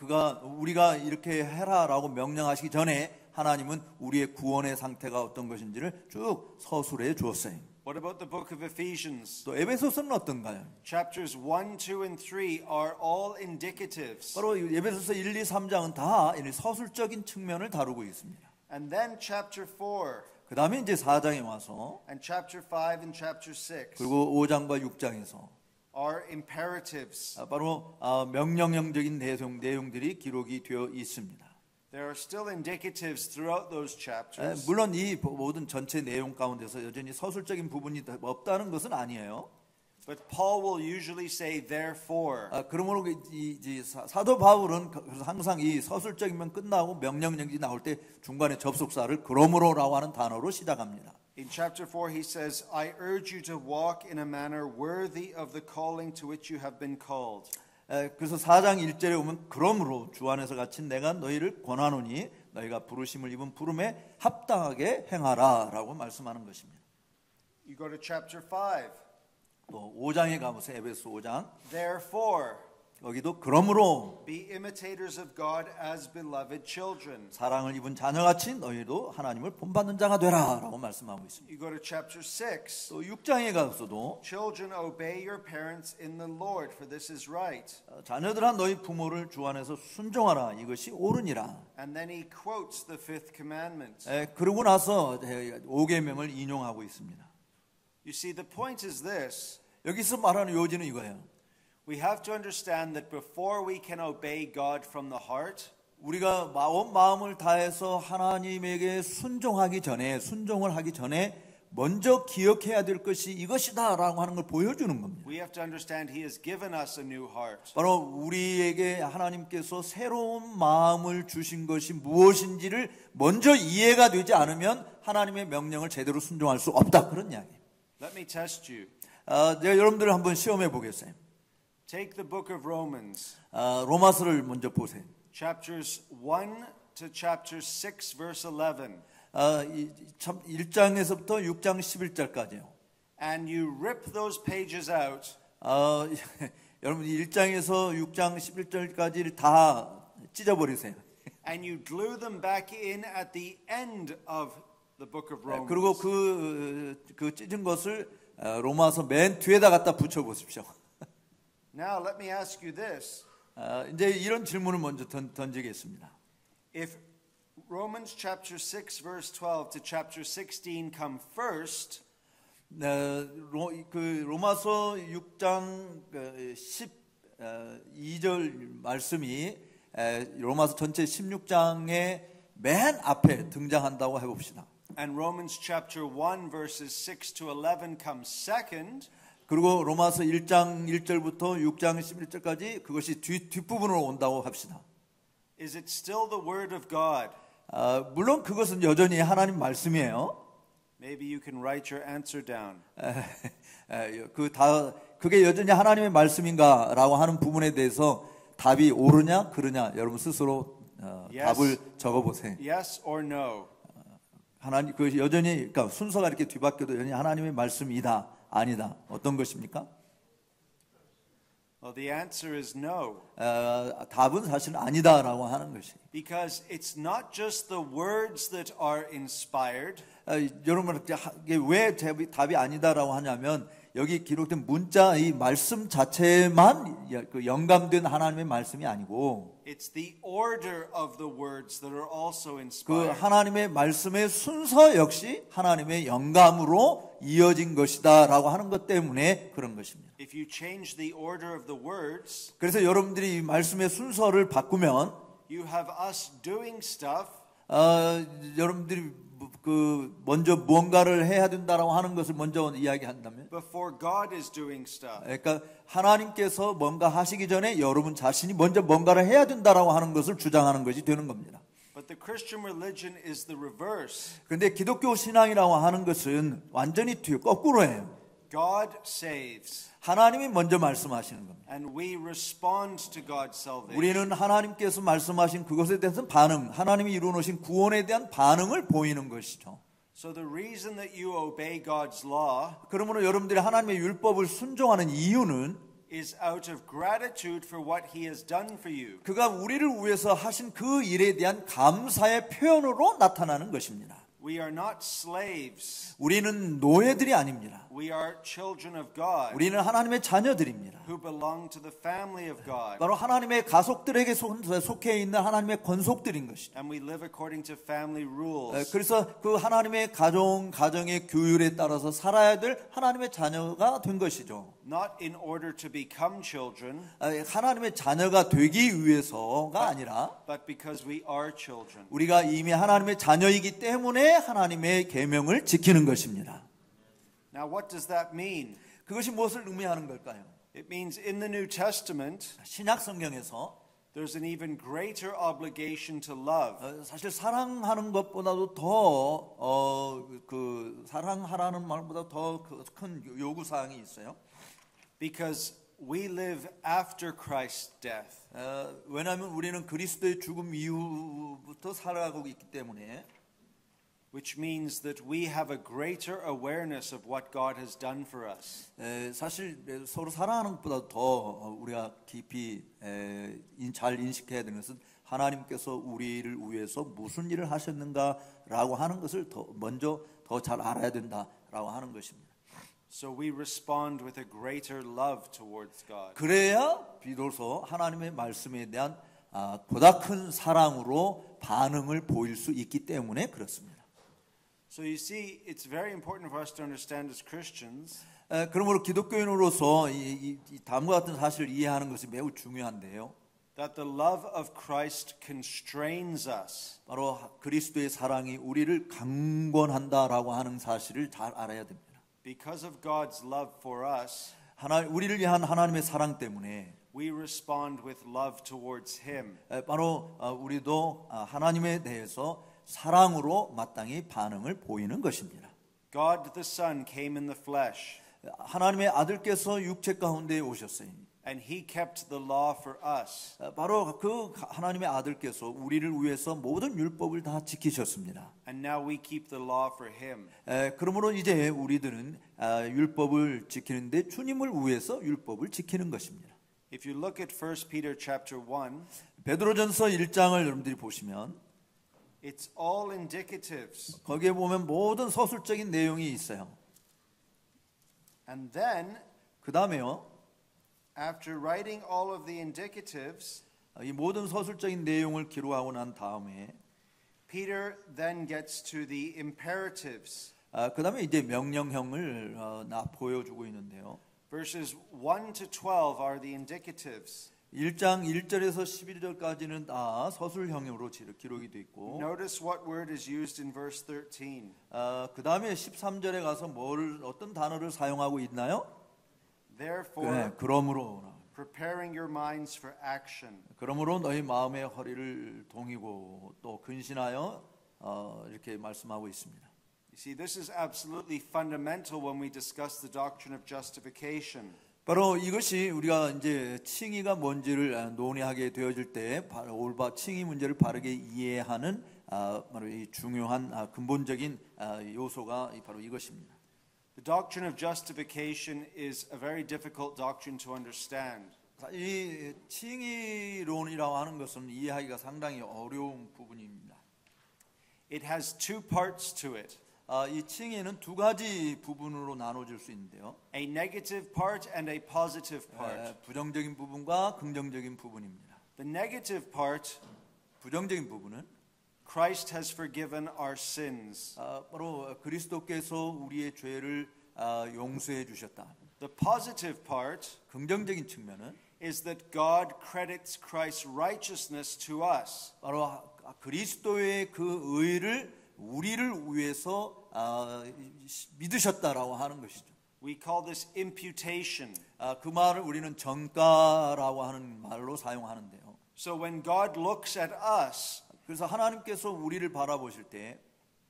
Speaker 2: 우리가 이렇게 해라라고 명령하시기 전에 하나님은 우리의 구원의 상태가 어떤 것인지를 쭉 서술해 주었어요.
Speaker 1: What about the book of Ephesians?
Speaker 2: 또 에베소서는 어떤가요?
Speaker 1: Chapters 1, 2, and 3 are all indicatives.
Speaker 2: 바로 에베소서 1, 2, 3장은 다 서술적인 측면을 다루고 있습니다.
Speaker 1: And then chapter 4
Speaker 2: 그 다음에 이제 4장에 와서
Speaker 1: and chapter 5 and chapter 6
Speaker 2: 그리고 5장과 6장에서
Speaker 1: are imperatives.
Speaker 2: 바로 명령형적인 내용들이 기록이 되어 있습니다.
Speaker 1: There are still indicatives throughout those chapters.
Speaker 2: 물론 이 모든 전체 내용 가운데서 여전히 서술적인 부분이 없다는 것은 아니에요.
Speaker 1: But Paul will usually say therefore.
Speaker 2: 그러므로 사도 바울은 항상 이 서술적이면 끝나고 명령형이 나올 때 중간에 접속사를 그러므로라고 하는 단어로 시작합니다.
Speaker 1: In chapter 4 he says, I urge you to walk in a manner worthy of the calling to which you have been called.
Speaker 2: 그래서 4장 1절에 보면 그러므로 주 안에서 갇힌 내가 너희를 권하노니 너희가 부르심을 입은 부름에 합당하게 행하라라고 말씀하는 것입니다.
Speaker 1: You go to chapter 5.
Speaker 2: 또 5장에 가보세요. 에베소 5장.
Speaker 1: Therefore,
Speaker 2: 여기도 그러므로
Speaker 1: be imitators of God as beloved children.
Speaker 2: 사랑을 입은 자녀같이 너희도 하나님을 본받는 자가 되라라고 말씀하고 있습니다.
Speaker 1: You go to chapter 6.
Speaker 2: 또 6장에 가서도
Speaker 1: Children, obey your parents in the Lord, for this is right.
Speaker 2: 자녀들아 너희 부모를 주 안에서 순종하라 이것이 옳으니라.
Speaker 1: And then he quotes the fifth commandment.
Speaker 2: 그러고 나서 5계명을 인용하고 있습니다.
Speaker 1: You see, the point is this.
Speaker 2: 여기서 말하는 요지는 이거예요.
Speaker 1: We have to understand that before we can obey God from the heart,
Speaker 2: 우리가 온 마음을 다해서 하나님에게 순종을 하기 전에 먼저 기억해야 될 것이 이것이다라고 하는 걸 보여주는 겁니다.
Speaker 1: we have to understand He has given us a new heart.
Speaker 2: 바로 우리에게 하나님께서 새로운 마음을 주신 것이 무엇인지를 먼저 이해가 되지 않으면 하나님의 명령을 제대로 순종할 수 없다 그런 이야기예요.
Speaker 1: Let me test you.
Speaker 2: 제가 여러분들을 한번 시험해 보겠어요.
Speaker 1: Take the book of Romans,
Speaker 2: 로마서를 먼저 보세요.
Speaker 1: chapters 1 to chapter 6, verse 11.
Speaker 2: 1장에서부터 6장 11절까지요.
Speaker 1: and you rip those pages out,
Speaker 2: 여러분 1장에서 6장 11절까지를 다 찢어버리세요.
Speaker 1: and you glue them back in at the end of the book of Romans.
Speaker 2: 그리고 그 찢은 것을 로마서 맨 뒤에다 갖다 붙여 보십시오.
Speaker 1: Now let me ask you this.
Speaker 2: 이제 이런 질문을 먼저 던지겠습니다.
Speaker 1: If Romans chapter 6 verse 12 to chapter 16 come first,
Speaker 2: 그 로마서 6장 12절 말씀이 로마서 전체 16장의 맨 앞에 등장한다고 해봅시다.
Speaker 1: and Romans chapter 1 verses 6 to 11 come second,
Speaker 2: 그리고 로마서 1장 1절부터 6장 11절까지 그것이 뒷부분으로 온다고 합시다.
Speaker 1: is it still the word of God?
Speaker 2: 물론 그것은 여전히 하나님 말씀이에요.
Speaker 1: Maybe you can write your answer down.
Speaker 2: 그게 여전히 하나님의 말씀인가라고 하는 부분에 대해서 답이 옳으냐 그르냐 여러분 스스로 답을 적어보세요.
Speaker 1: Yes or no?
Speaker 2: 하나님 그 여전히 그러니까 순서가 이렇게 뒤바뀌어도 여전히 하나님의 말씀이다 아니다 어떤 것입니까?
Speaker 1: Well, the answer is no.
Speaker 2: 답은 사실 아니다라고 하는 것이.
Speaker 1: Because it's not just the words that are inspired.
Speaker 2: 여러분 왜 답이 아니다라고 하냐면 여기 기록된 문자 이 말씀 자체만 그 영감된 하나님의 말씀이 아니고
Speaker 1: It's the order of the words that are also
Speaker 2: 그
Speaker 1: inspired.
Speaker 2: 하나님의 말씀의 순서 역시 하나님의 영감으로 이어진 것이다라고 하는 것 때문에 그런 것입니다.
Speaker 1: If you change the order of the words,
Speaker 2: 그래서 여러분들이 이 말씀의 순서를 바꾸면
Speaker 1: you have us doing stuff
Speaker 2: 여러분들이 그 먼저 무언가를 해야 된다라고 하는 것을 먼저 이야기한다면
Speaker 1: before God is doing stuff.
Speaker 2: 그러니까 하나님께서 뭔가 하시기 전에 여러분 자신이 먼저 뭔가를 해야 된다라고 하는 것을 주장하는 것이 되는 겁니다.
Speaker 1: But the Christian religion is the reverse.
Speaker 2: 그런데 기독교 신앙이라고 하는 것은 완전히 거꾸로예요.
Speaker 1: God saves.
Speaker 2: 하나님이 먼저 말씀하시는 겁니다.
Speaker 1: And we respond to God's salvation.
Speaker 2: 우리는 하나님께서 말씀하신 그것에 대해서 하나님이 이루어 놓으신 구원에 대한 반응을 보이는 것이죠.
Speaker 1: So the reason that you obey God's law
Speaker 2: 그러므로 여러분들이 하나님의 율법을 순종하는 이유는
Speaker 1: is out of gratitude for what He has done for you.
Speaker 2: 그가 우리를 위해서 하신 그 일에 대한 감사의 표현으로 나타나는 것입니다.
Speaker 1: We are not slaves.
Speaker 2: 우리는 노예들이 아닙니다.
Speaker 1: We are children of God
Speaker 2: 우리는 하나님의 자녀들입니다.
Speaker 1: who belong to the family of God.
Speaker 2: 바로 하나님의 가족들에게 속해 있는 하나님의 권속들인 것이죠.
Speaker 1: And we live according to family rules.
Speaker 2: 그래서 그 하나님의 가정의 규율에 따라서 살아야 될 하나님의 자녀가 된 것이죠.
Speaker 1: Not in order to become children,
Speaker 2: 하나님의 자녀가 되기 위해서가 아니라
Speaker 1: but because we are children.
Speaker 2: 우리가 이미 하나님의 자녀이기 때문에 하나님의 계명을 지키는 것입니다.
Speaker 1: Now what does that mean?
Speaker 2: 그것이 무엇을 의미하는 걸까요?
Speaker 1: It means in the New Testament
Speaker 2: 신약 성경에서
Speaker 1: there's an even greater obligation to love.
Speaker 2: 사실 사랑하는 것보다도 더 사랑하라는 말보다 더 큰 요구 사항이 있어요.
Speaker 1: Because we live after Christ's death.
Speaker 2: 왜냐하면 우리는 그리스도의 죽음 이후부터 살아가고 있기 때문에.
Speaker 1: Which means that we have a greater awareness of what God has done for us.
Speaker 2: 사실 서로 사랑하는 것보다 더 우리가 깊이 잘 인식해야 되는 것은 하나님께서 우리를 위해서 무슨 일을 하셨는가라고 하는 것을 먼저 더 잘 알아야 된다라고 하는 것입니다.
Speaker 1: So we respond with a greater love towards God.
Speaker 2: 그래야 비로소 하나님의 말씀에 대한 보다 큰 사랑으로 반응을 보일 수 있기 때문에 그렇습니다.
Speaker 1: So you see, it's very important for us to understand as Christians.
Speaker 2: 그러므로 기독교인으로서 이 다음과 같은 사실을 이해하는 것이 매우 중요한데요.
Speaker 1: That the love of Christ constrains us.
Speaker 2: 바로 그리스도의 사랑이 우리를 강권한다라고 하는 사실을 잘 알아야 됩니다.
Speaker 1: Because of God's love for us,
Speaker 2: 우리를 위한 하나님의 사랑 때문에
Speaker 1: we respond with love towards Him.
Speaker 2: 바로 우리도 하나님에 대해서 사랑으로 마땅히 반응을 보이는 것입니다.
Speaker 1: God the Son came in the flesh.
Speaker 2: 하나님의 아들께서 육체 가운데 오셨어요.
Speaker 1: And he kept the law for us.
Speaker 2: 바로 그 하나님의 아들께서 우리를 위해서 모든 율법을 다 지키셨습니다.
Speaker 1: And now we keep the law for him.
Speaker 2: 그러므로 이제 우리들은 율법을 지키는데 주님을 위해서 율법을 지키는 것입니다.
Speaker 1: If you look at 1 Peter chapter 1,
Speaker 2: 베드로전서 1장을 여러분들이 보시면
Speaker 1: it's all indicatives.
Speaker 2: 거기에 보면 모든 서술적인 내용이 있어요.
Speaker 1: And then,
Speaker 2: 그 다음에요.
Speaker 1: after writing all of the indicatives,
Speaker 2: 이 모든 서술적인 내용을 기록하고 난 다음에
Speaker 1: Peter then gets to the imperatives.
Speaker 2: 그 다음에 이제 명령형을 보여주고 있는데요.
Speaker 1: Verses 1 to 12 are the indicatives.
Speaker 2: 1장 1절에서 11절까지는 다 서술형으로 기록이 되어 있고
Speaker 1: Notice what word is used in verse 13.
Speaker 2: 그 다음에 13절에 가서 어떤 단어를 사용하고 있나요?
Speaker 1: Therefore,
Speaker 2: 그러므로
Speaker 1: preparing your minds for action.
Speaker 2: 그러므로 너희 마음의 허리를 동이고 또 근신하여 이렇게 말씀하고 있습니다.
Speaker 1: You see, this is absolutely fundamental when we discuss the doctrine of justification.
Speaker 2: 바로 이것이 우리가 이제 칭의가 뭔지를 논의하게 되어질 때 칭의 문제를 바르게 이해하는 바로 이 중요한 근본적인 요소가 바로 이것입니다.
Speaker 1: The doctrine of justification is a very difficult doctrine to understand.
Speaker 2: 이 칭의론이라고 하는 것은 이해하기가 상당히 어려운 부분입니다.
Speaker 1: It has two parts to it.
Speaker 2: 이 칭의는 두 가지 부분으로 나눠질 수 있는데요.
Speaker 1: A negative part and a positive part.
Speaker 2: 부정적인 부분과 긍정적인 부분입니다.
Speaker 1: The negative part,
Speaker 2: 부정적인 부분은
Speaker 1: Christ has forgiven our sins.
Speaker 2: 바로 그리스도께서 우리의 죄를 용서해 주셨다.
Speaker 1: The positive part
Speaker 2: 긍정적인 측면은
Speaker 1: is that God credits Christ's righteousness to us.
Speaker 2: 바로 그리스도의 그 의를 우리를 위해서 믿으셨다라고 하는 것이죠.
Speaker 1: We call this imputation.
Speaker 2: 그 말을 우리는 전가라고 하는 말로 사용하는데요.
Speaker 1: So when God looks at us,
Speaker 2: 그래서 하나님께서 우리를 바라보실 때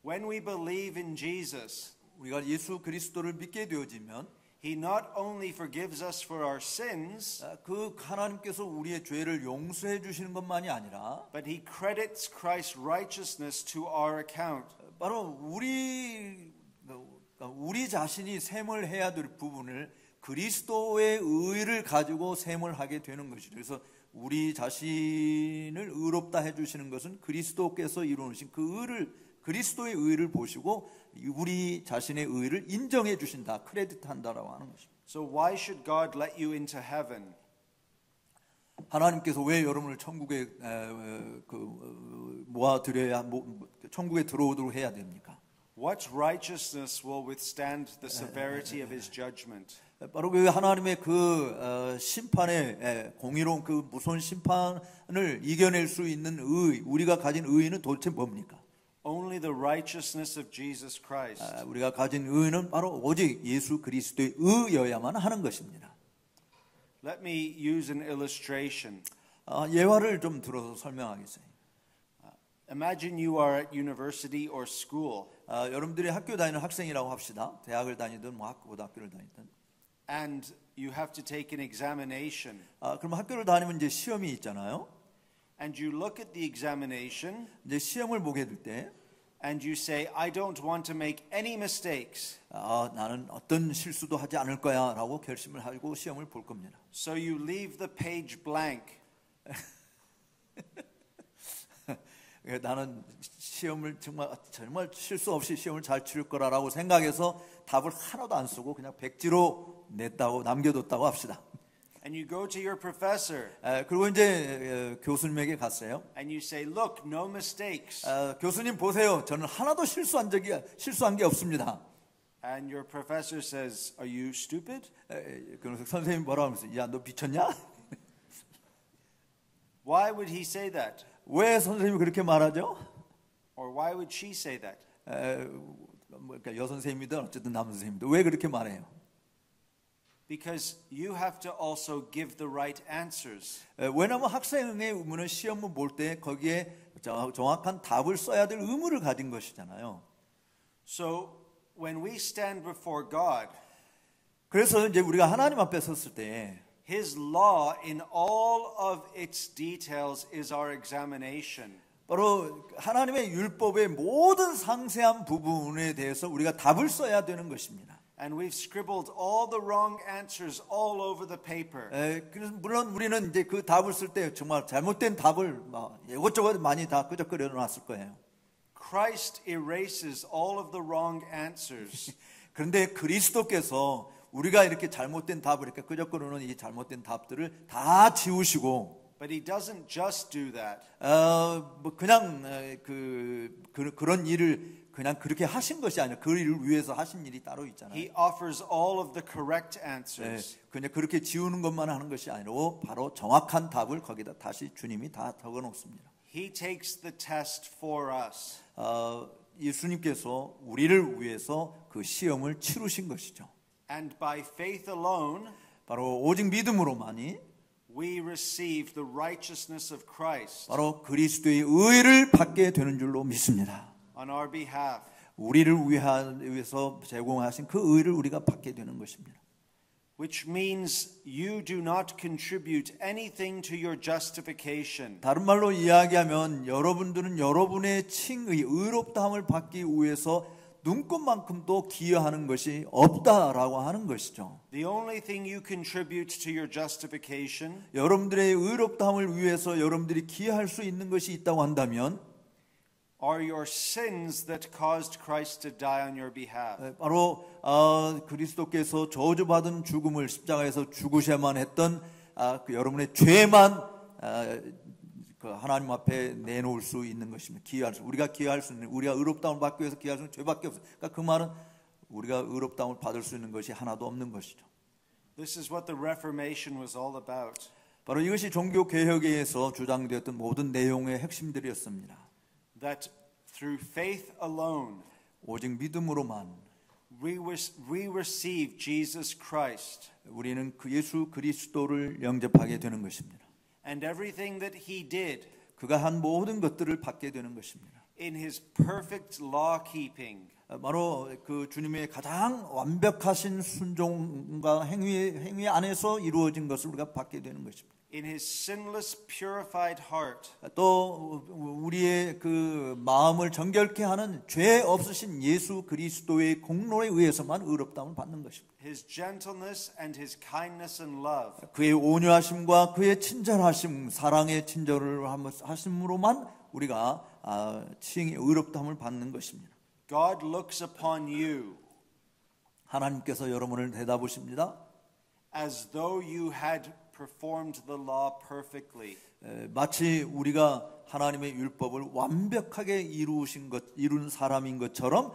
Speaker 1: when we believe in Jesus,
Speaker 2: 우리가 예수 그리스도를 믿게 되어지면
Speaker 1: He not only forgives us for our sins,
Speaker 2: 그 하나님께서 우리의 죄를 용서해 주시는 것만이 아니라
Speaker 1: but He credits Christ's righteousness to our account.
Speaker 2: 바로 우리 자신이 셈을 해야 될 부분을 그리스도의 의를 가지고 셈을 하게 되는 것이죠. 그래서 우리 자신을 의롭다 해주시는 것은 그리스도께서 이루신 그 의를 그리스도의 의를 보시고 우리 자신의 의를 인정해 주신다, 크레딧한다라고 하는 것입니다.
Speaker 1: So why should God let you into heaven?
Speaker 2: 하나님께서 왜 여러분을 천국에 모아들여야 천국에 들어오도록 해야 됩니까?
Speaker 1: What righteousness will withstand the severity of His judgment?
Speaker 2: 바로 그 하나님의 그 심판의 공의로운 그 무서운 심판을 이겨낼 수 있는 의, 우리가 가진 의는 도대체 뭡니까?
Speaker 1: Only the righteousness of Jesus Christ.
Speaker 2: 우리가 가진 의는 바로 오직 예수 그리스도의 의여야만 하는 것입니다.
Speaker 1: Let me use an illustration.
Speaker 2: 예화를 좀 들어서 설명하겠어요.
Speaker 1: Imagine you are at university or school.
Speaker 2: 여러분들이 학교 다니는 학생이라고 합시다. 대학을 다니든 고등학교를 다니든.
Speaker 1: And you have to take an examination.
Speaker 2: 그럼 학교를 다니면 이제 시험이 있잖아요.
Speaker 1: And you look at the examination.
Speaker 2: 이제 시험을 보게 될 때.
Speaker 1: And you say, I don't want to make any mistakes.
Speaker 2: 나는 어떤 실수도 하지 않을 거야라고 결심을 하고 시험을 볼 겁니다.
Speaker 1: So you leave the page blank.
Speaker 2: 나는 시험을 정말 실수 없이 시험을 잘 치를 거라고 생각해서 답을 하나도 안 쓰고 그냥 백지로 냈다고 남겨뒀다고 합시다.
Speaker 1: And you go to your professor.
Speaker 2: 그리고 이제 교수님에게 갔어요.
Speaker 1: And you say, look, no mistakes.
Speaker 2: 교수님 보세요. 저는 하나도 실수한 게 없습니다.
Speaker 1: And your professor says, are you stupid?
Speaker 2: 그래서 선생님 뭐라고 하면서 야, 너 미쳤냐?
Speaker 1: Why would he say that?
Speaker 2: 왜 선생님이 그렇게 말하죠?
Speaker 1: Or why would she say that?
Speaker 2: 그러니까 여선생님이든 어쨌든 남선생님이든 왜 그렇게 말해요?
Speaker 1: Because you have to also give the right answers.
Speaker 2: 왜냐하면 학생의 의무는 시험을 볼 때 거기에 정확한 답을 써야 될 의무를 가진 것이잖아요.
Speaker 1: So when we stand before God,
Speaker 2: 그래서 이제 우리가 하나님 앞에 섰을 때
Speaker 1: His law in all of its details is our examination.
Speaker 2: 바로 하나님의 율법의 모든 상세한 부분에 대해서 우리가 답을 써야 되는 것입니다.
Speaker 1: And we've scribbled all the wrong answers all over the paper.
Speaker 2: 그래서 물론 우리는 이제 그 답을 쓸 때 정말 잘못된 답을 막 이것저것 많이 다 끄적거려 놨을 거예요.
Speaker 1: Christ erases all of the wrong answers.
Speaker 2: 그런데 그리스도께서 우리가 이렇게 잘못된 답을 이렇게 끄적거려 놓은 이 잘못된 답들을 다 지우시고
Speaker 1: But he doesn't just do that.
Speaker 2: 뭐 그냥 그런 일을 그냥 그렇게 하신 것이 아니라 그 일을 위해서 하신 일이 따로 있잖아요.
Speaker 1: He offers all of the correct answers.
Speaker 2: 그냥 그렇게 지우는 것만 하는 것이 아니고 바로 정확한 답을 거기다 다시 주님이 다 적어 놓습니다.
Speaker 1: He takes the test for us.
Speaker 2: 예수님께서 우리를 위해서 그 시험을 치르신 것이죠.
Speaker 1: And by faith alone,
Speaker 2: 바로 오직 믿음으로만이
Speaker 1: we receive the righteousness of Christ
Speaker 2: 바로 그리스도의 의를 받게 되는 줄로 믿습니다.
Speaker 1: on our behalf.
Speaker 2: 우리를 위해서 제공하신 그 의를 우리가 받게 되는 것입니다.
Speaker 1: Which means you do not contribute anything to your justification.
Speaker 2: 다른 말로 이야기하면 여러분들은 여러분의 칭의, 의롭다함을 받기 위해서 눈꽃만큼도 기여하는 것이 없다라고 하는 것이죠.
Speaker 1: The only thing you contribute to your justification
Speaker 2: 여러분들의 의롭다함을 위해서 여러분들이 기여할 수 있는 것이 있다고 한다면
Speaker 1: are your sins that caused Christ to die on your behalf.
Speaker 2: 바로 그리스도께서 저주받은 죽음을 십자가에서 죽으셔야만 했던 그 여러분의 죄만 그 하나님 앞에 내놓을 수 있는 것입니다. 우리가 기여할 수 있는, 우리가 의롭다움을 받기 위해서 기여할 수 있는 죄밖에 없어요. 그러니까 그 말은 우리가 의롭다움을 받을 수 있는 것이 하나도 없는 것이죠.
Speaker 1: This is what the Reformation was all about.
Speaker 2: 바로 이것이 종교 개혁에서 주장되었던 모든 내용의 핵심들이었습니다.
Speaker 1: That through faith alone,
Speaker 2: 오직 믿음으로만
Speaker 1: we receive Jesus Christ.
Speaker 2: 우리는 그 예수 그리스도를 영접하게 되는 것입니다.
Speaker 1: And everything that he did
Speaker 2: 그가 한 모든 것들을 받게 되는 것입니다.
Speaker 1: in his perfect law keeping.
Speaker 2: 바로 그 주님의 가장 완벽하신 순종과 행위 안에서 이루어진 것을 우리가 받게 되는 것입니다.
Speaker 1: In his sinless purified heart.
Speaker 2: 또 우리의 그 마음을 정결케 하는 죄 없으신 예수 그리스도의 공로에 의해서만 의롭다움을 받는 것입니다.
Speaker 1: His gentleness and his kindness and love.
Speaker 2: 그의 온유하심과 그의 친절하심, 사랑의 친절을 하심으로만 우리가 의롭다움을 받는 것입니다.
Speaker 1: God looks upon you
Speaker 2: 하나님께서 여러분을 내다보십니다.
Speaker 1: as though you had performed the law perfectly.
Speaker 2: 마치 우리가 하나님의 율법을 완벽하게 이룬 사람인 것처럼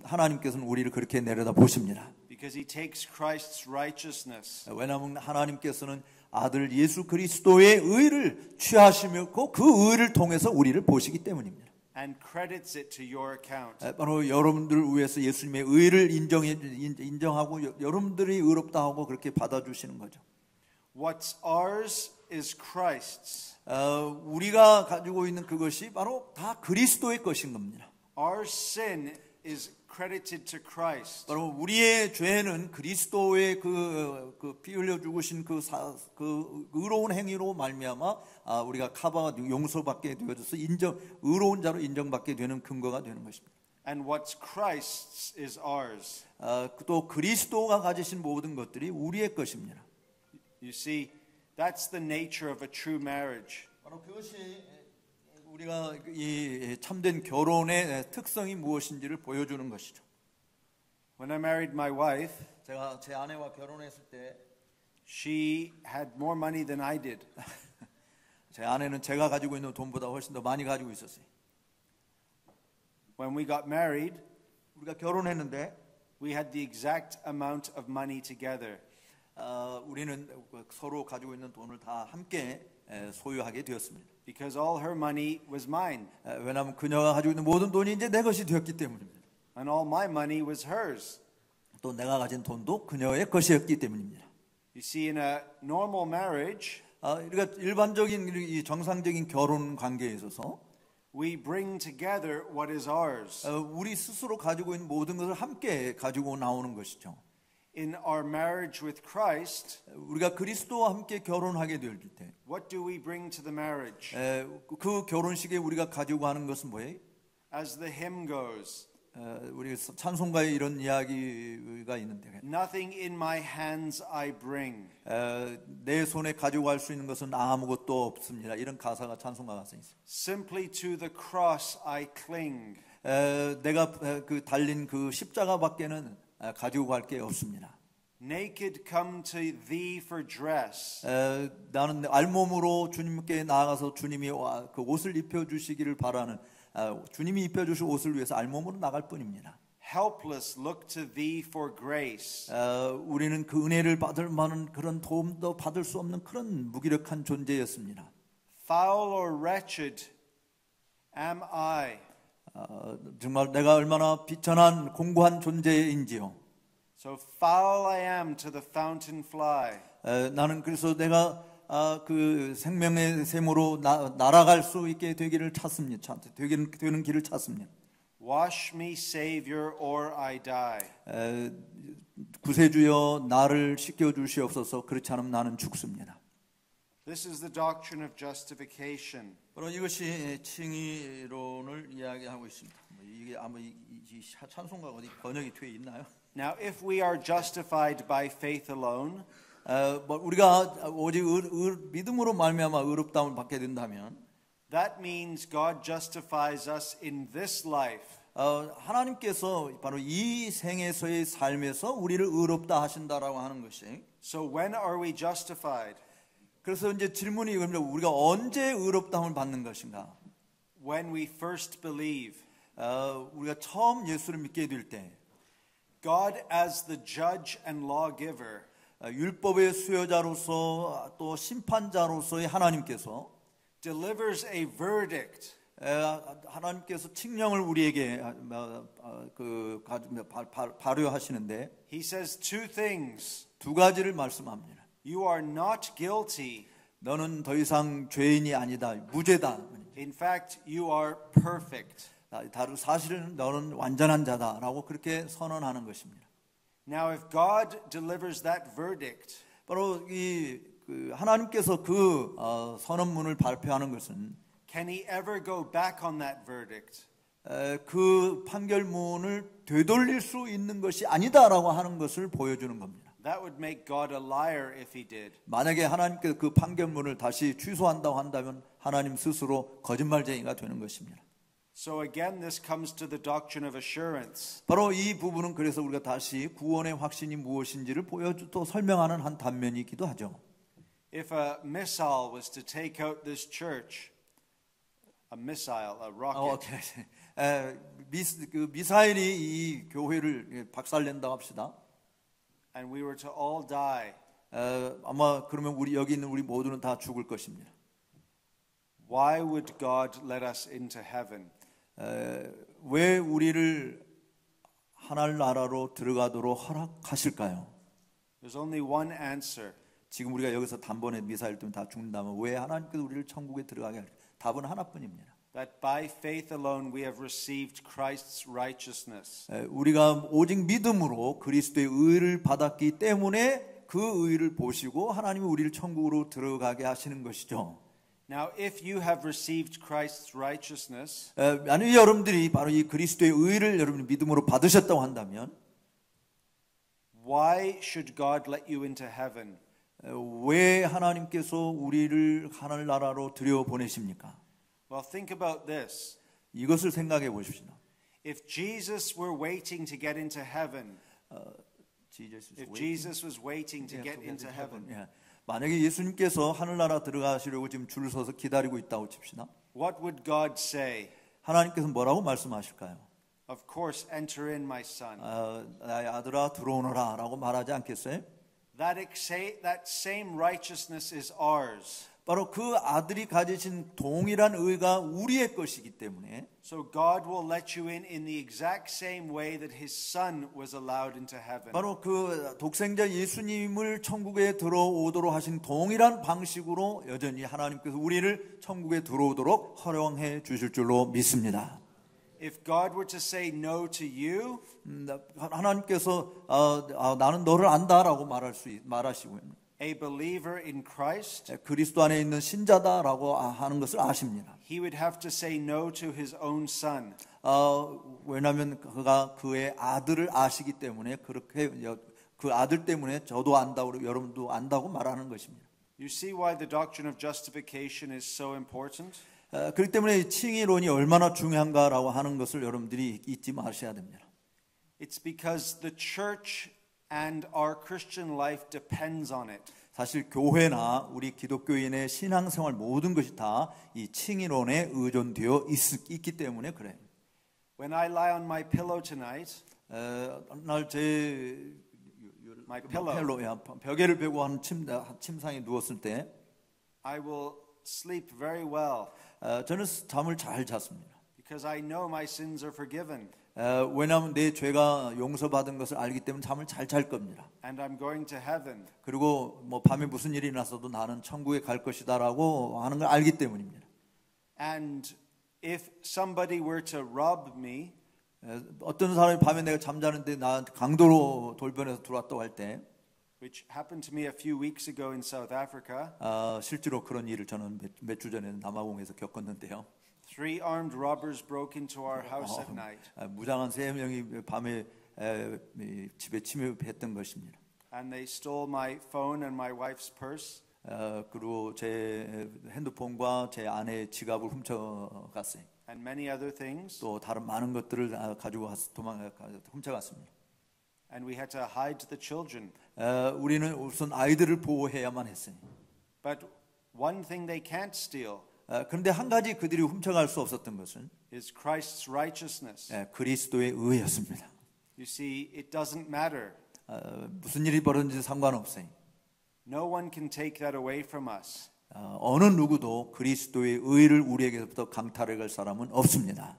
Speaker 2: 하나님께서는 우리를 그렇게 내려다 보십니다.
Speaker 1: Because he takes Christ's righteousness
Speaker 2: 왜냐하면 하나님께서는 아들 예수 그리스도의 의를 취하시며 그 의를 통해서 우리를 보시기 때문입니다.
Speaker 1: and credits it to your account.
Speaker 2: 바로 여러분들을 위해서 예수님의 의를 인정하고 여러분들이 의롭다 하고 그렇게 받아주시는 거죠.
Speaker 1: What's ours is Christ's.
Speaker 2: 우리가 가지고 있는 그것이 바로 다 그리스도의 것인 겁니다.
Speaker 1: Our sin is credited to Christ.
Speaker 2: 바로 우리의 죄는 그리스도의 피 흘려 죽으신 그 의로운 행위로 말미암아 우리가 용서받게 되어져서 의로운 자로 인정받게 되는 근거가 되는 것입니다.
Speaker 1: And what's Christ's is ours.
Speaker 2: 또 그리스도가 가지신 모든 것들이 우리의 것입니다.
Speaker 1: You see, that's the nature of a true marriage.
Speaker 2: 바로 그것이 우리가 이 참된 결혼의 특성이 무엇인지를 보여주는 것이죠.
Speaker 1: When I married my wife,
Speaker 2: 제가 제 아내와 결혼했을 때
Speaker 1: she had more money than I did.
Speaker 2: 제 아내는 제가 가지고 있는 돈보다 훨씬 더 많이 가지고 있었어요.
Speaker 1: When we got married,
Speaker 2: 우리가 결혼했는데
Speaker 1: we had the exact amount of money together.
Speaker 2: 우리는 서로 가지고 있는 돈을 다 함께 소유하게 되었습니다.
Speaker 1: Because all her money was mine.
Speaker 2: 왜냐하면 그녀가 가지고 있는 모든 돈이 이제 내 것이 되었기 때문입니다.
Speaker 1: And all my money was hers.
Speaker 2: 또 내가 가진 돈도 그녀의 것이었기 때문입니다.
Speaker 1: You see, in a normal marriage,
Speaker 2: 그러니까 일반적인 이 정상적인 결혼 관계에 있어서
Speaker 1: we bring together what is ours.
Speaker 2: 우리 스스로 가지고 있는 모든 것을 함께 가지고 나오는 것이죠.
Speaker 1: in our marriage with Christ,
Speaker 2: 우리가 그리스도와 함께 결혼하게 될 때,
Speaker 1: what do we bring to the marriage?
Speaker 2: 그 결혼식에 우리가 가지고 가는 것은 뭐예요?
Speaker 1: As the hymn goes,
Speaker 2: 우리 찬송가에 이런 이야기가 있는데,
Speaker 1: nothing in my hands I bring.
Speaker 2: 내 손에 가지고 갈 수 있는 것은 아무것도 없습니다. 이런 가사가 찬송가 가사에 있어요.
Speaker 1: Simply to the cross I cling.
Speaker 2: 내가 그 달린 그 십자가밖에는 가지고 갈 게 없습니다.
Speaker 1: Naked come to thee for dress.
Speaker 2: 나는 알몸으로 주님께 나아가서 주님이 그 옷을 입혀주시기를 바라는, 주님이 입혀주실 옷을 위해서 알몸으로 나갈 뿐입니다.
Speaker 1: Helpless look to thee for grace.
Speaker 2: 우리는 그 은혜를 받을 만한 그런 도움도 받을 수 없는 그런 무기력한 존재였습니다.
Speaker 1: Foul or wretched am I.
Speaker 2: 정말 내가 얼마나 비천한 공고한 존재인지요.
Speaker 1: So foul I am to the fountain fly.
Speaker 2: 나는 그래서 내가 그 생명의 샘으로 날아갈 수 있게 되기를 찾습니다. 되는 길을 찾습니다.
Speaker 1: Wash me, Savior, or I die.
Speaker 2: 구세주여 나를 씻겨 주시옵소서. 그렇지 않으면 나는 죽습니다.
Speaker 1: This is the doctrine of justification.
Speaker 2: 바로 이것이 칭의론을 이야기하고 있습니다. 이게 아마 이 찬송가가 어디 번역이 되어 있나요?
Speaker 1: Now, if we are justified by faith alone,
Speaker 2: 우리가 오직 믿음으로 말미암아 의롭다움을 받게 된다면,
Speaker 1: that means God justifies us in this life.
Speaker 2: 하나님께서 바로 이 생에서의 삶에서 우리를 의롭다 하신다라고 하는 것이.
Speaker 1: So when are we justified?
Speaker 2: 그래서 이제 질문이 이겁니다. 우리가 언제 의롭다함을 받는 것인가?
Speaker 1: When we first believe.
Speaker 2: 우리가 처음 예수를 믿게 될 때,
Speaker 1: God as the judge and lawgiver,
Speaker 2: 율법의 수여자로서 또 심판자로서의 하나님께서
Speaker 1: delivers a verdict.
Speaker 2: 하나님께서 칙령을 우리에게 발효하시는데,
Speaker 1: He says two things.
Speaker 2: 두 가지를 말씀합니다.
Speaker 1: You are not guilty.
Speaker 2: 너는 더 이상 죄인이 아니다, 무죄다.
Speaker 1: In fact, you are perfect.
Speaker 2: 사실은 너는 완전한 자다라고 그렇게 선언하는 것입니다.
Speaker 1: Now, if God delivers that verdict,
Speaker 2: 바로 하나님께서 그 선언문을 발표하는 것은,
Speaker 1: can He ever go back on that verdict?
Speaker 2: 그 판결문을 되돌릴 수 있는 것이 아니다라고 하는 것을 보여주는 겁니다.
Speaker 1: That would make God a liar if He did.
Speaker 2: 만약에 하나님께서 그 판결문을 다시 취소한다고 한다면 하나님 스스로 거짓말쟁이가 되는 것입니다.
Speaker 1: So again, this comes to the doctrine of assurance.
Speaker 2: 바로 이 부분은 그래서 우리가 다시 구원의 확신이 무엇인지를 또 설명하는 한 단면이기도 하죠.
Speaker 1: If a missile was to take out this church, a rocket,
Speaker 2: 미사일이 이 교회를 박살낸다고 합시다.
Speaker 1: and we were to all die,
Speaker 2: 아마 그러면 여기 있는 우리 모두는 다 죽을 것입니다.
Speaker 1: why would God let us into heaven?
Speaker 2: 왜 우리를 하늘나라로 들어가도록 허락하실까요?
Speaker 1: There's only one answer.
Speaker 2: 지금 우리가 여기서 단번에 미사일 때문에 다 죽는다면 왜 하나님께서 우리를 천국에 들어가게 할까요? 답은 하나뿐입니다.
Speaker 1: That by faith alone we have received Christ's righteousness.
Speaker 2: 우리가 오직 믿음으로 그리스도의 의를 받았기 때문에 그 의를 보시고 하나님이 우리를 천국으로 들어가게 하시는 것이죠.
Speaker 1: Now, if you have received Christ's righteousness,
Speaker 2: 만약 여러분들이 바로 이 그리스도의 의를 여러분이 믿음으로 받으셨다고 한다면,
Speaker 1: why should God let you into heaven?
Speaker 2: 왜 하나님께서 우리를 하늘나라로 들여보내십니까?
Speaker 1: Well, think about this.
Speaker 2: 이것을 생각해 보십시오.
Speaker 1: If Jesus were waiting to get into heaven, if Jesus was waiting to get into heaven,
Speaker 2: 만약에 예수님께서 하늘나라 들어가시려고 지금 줄 서서 기다리고 있다고 칩시다.
Speaker 1: what would God say?
Speaker 2: 하나님께서 뭐라고 말씀하실까요?
Speaker 1: Of course, enter in, my son.
Speaker 2: 나의 아들아 들어오너라 라고 말하지 않겠어요?
Speaker 1: That same righteousness is ours.
Speaker 2: 바로 그 아들이 가지신 동일한 의가 우리의 것이기 때문에,
Speaker 1: So God will let you in the exact same way that His Son was allowed into heaven.
Speaker 2: 바로 그 독생자 예수님을 천국에 들어오도록 하신 동일한 방식으로 여전히 하나님께서 우리를 천국에 들어오도록 허용해 주실 줄로 믿습니다.
Speaker 1: If God were to say no to you,
Speaker 2: 하나님께서 나는 너를 안다라고 말하시고요.
Speaker 1: A believer in Christ,
Speaker 2: 그리스도 안에 있는 신자다라고 하는 것을 아십니다.
Speaker 1: He would have to say no to his own son.
Speaker 2: 왜냐하면 그가 그의 아들을 아시기 때문에 그렇게 그 아들 때문에 저도 안다고 여러분도 안다고 말하는 것입니다.
Speaker 1: You see why the doctrine of justification is so important?
Speaker 2: 그렇기 때문에 칭의론이 얼마나 중요한가라고 하는 것을 여러분들이 잊지 마셔야 됩니다.
Speaker 1: It's because the church and our Christian life depends on it.
Speaker 2: 사실 교회나 우리 기독교인의 신앙생활 모든 것이 다 이 칭의론에 의존되어 있기 때문에 그래요.
Speaker 1: When I lie on my pillow tonight,
Speaker 2: 날 제
Speaker 1: my pillow,
Speaker 2: 벽에를 베고 하는 침상에 누웠을 때
Speaker 1: I will sleep very well.
Speaker 2: 저는 잠을 잘 잤습니다.
Speaker 1: Because I know my sins are forgiven.
Speaker 2: 왜냐하면 내 죄가 용서받은 것을 알기 때문에 잠을 잘 잘 겁니다.
Speaker 1: And I'm going to heaven.
Speaker 2: 그리고 뭐 밤에 무슨 일이 났어도 나는 천국에 갈 것이다라고 하는 걸 알기 때문입니다.
Speaker 1: And if somebody were to rob me,
Speaker 2: 어떤 사람이 밤에 내가 잠자는데 나 강도로 돌변해서 들어왔다고 할 때,
Speaker 1: which happened to me a few weeks ago in South Africa,
Speaker 2: 실제로 그런 일을 저는 몇 주 전에 남아공에서 겪었는데요.
Speaker 1: 3 armed robbers broke into our house at night.
Speaker 2: 무장한 3명이 밤에 집에 침입했던 것입니다.
Speaker 1: And they stole my phone and my wife's purse.
Speaker 2: 그리고 제 핸드폰과 제 아내의 지갑을 훔쳐갔어요.
Speaker 1: And many other things.
Speaker 2: 또 다른 많은 것들을 가지고 훔쳐갔습니다.
Speaker 1: And we had to hide the children.
Speaker 2: 우리는 우선 아이들을 보호해야만 했어요.
Speaker 1: But one thing they can't steal.
Speaker 2: 그런데 한 가지 그들이 훔쳐갈 수 없었던 것은
Speaker 1: is Christ's righteousness.
Speaker 2: 그리스도의 의였습니다.
Speaker 1: You see, it doesn't matter.
Speaker 2: 무슨 일이 벌어진지 상관없어요.
Speaker 1: No one can take that away from us.
Speaker 2: 어느 누구도 그리스도의 의를 우리에게부터 강탈해갈 사람은 없습니다.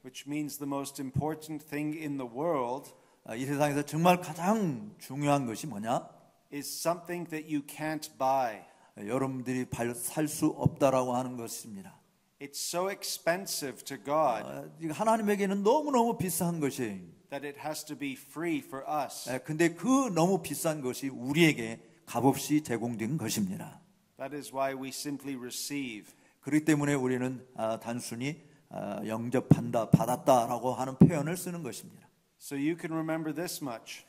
Speaker 1: Which means the most important thing in the world
Speaker 2: 이 세상에서 정말 가장 중요한 것이 뭐냐?
Speaker 1: is something that you can't buy.
Speaker 2: 여러분들이 살 수 없다라고 하는 것입니다.
Speaker 1: It's so expensive to God.
Speaker 2: 하나님에게는 너무너무 비싼 것이
Speaker 1: that it has to be free for us.
Speaker 2: 근데 그 너무 비싼 것이 우리에게 값없이 제공된 것입니다.
Speaker 1: That is why we simply receive.
Speaker 2: 그렇기 때문에 우리는 단순히 영접한다, 받았다라고 하는 표현을 쓰는 것입니다.
Speaker 1: So you can remember this much.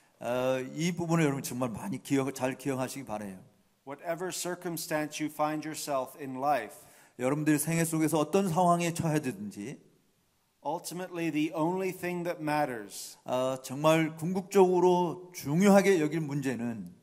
Speaker 2: 이 부분을 여러분 정말 많이 잘 기억하시기 바라요.
Speaker 1: Whatever circumstance you find yourself in life,
Speaker 2: 여러분들의 생애 속에서 어떤 상황에 처해든지,
Speaker 1: ultimately the only thing that matters,
Speaker 2: 정말 궁극적으로 중요하게 여길 문제는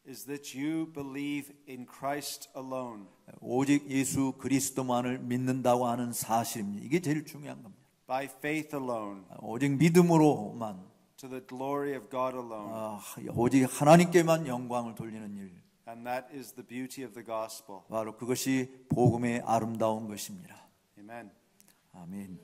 Speaker 1: is that you believe in Christ alone.
Speaker 2: 오직 예수 그리스도만을 믿는다고 하는 사실입니다. 이게 제일 중요한 겁니다.
Speaker 1: By faith alone.
Speaker 2: 오직 믿음으로만.
Speaker 1: To the glory of God alone.
Speaker 2: 오직 하나님께만 영광을 돌리는 일.
Speaker 1: And that is the beauty of the gospel.
Speaker 2: 바로 그것이 복음의 아름다운 것입니다.
Speaker 1: Amen.
Speaker 2: 아멘.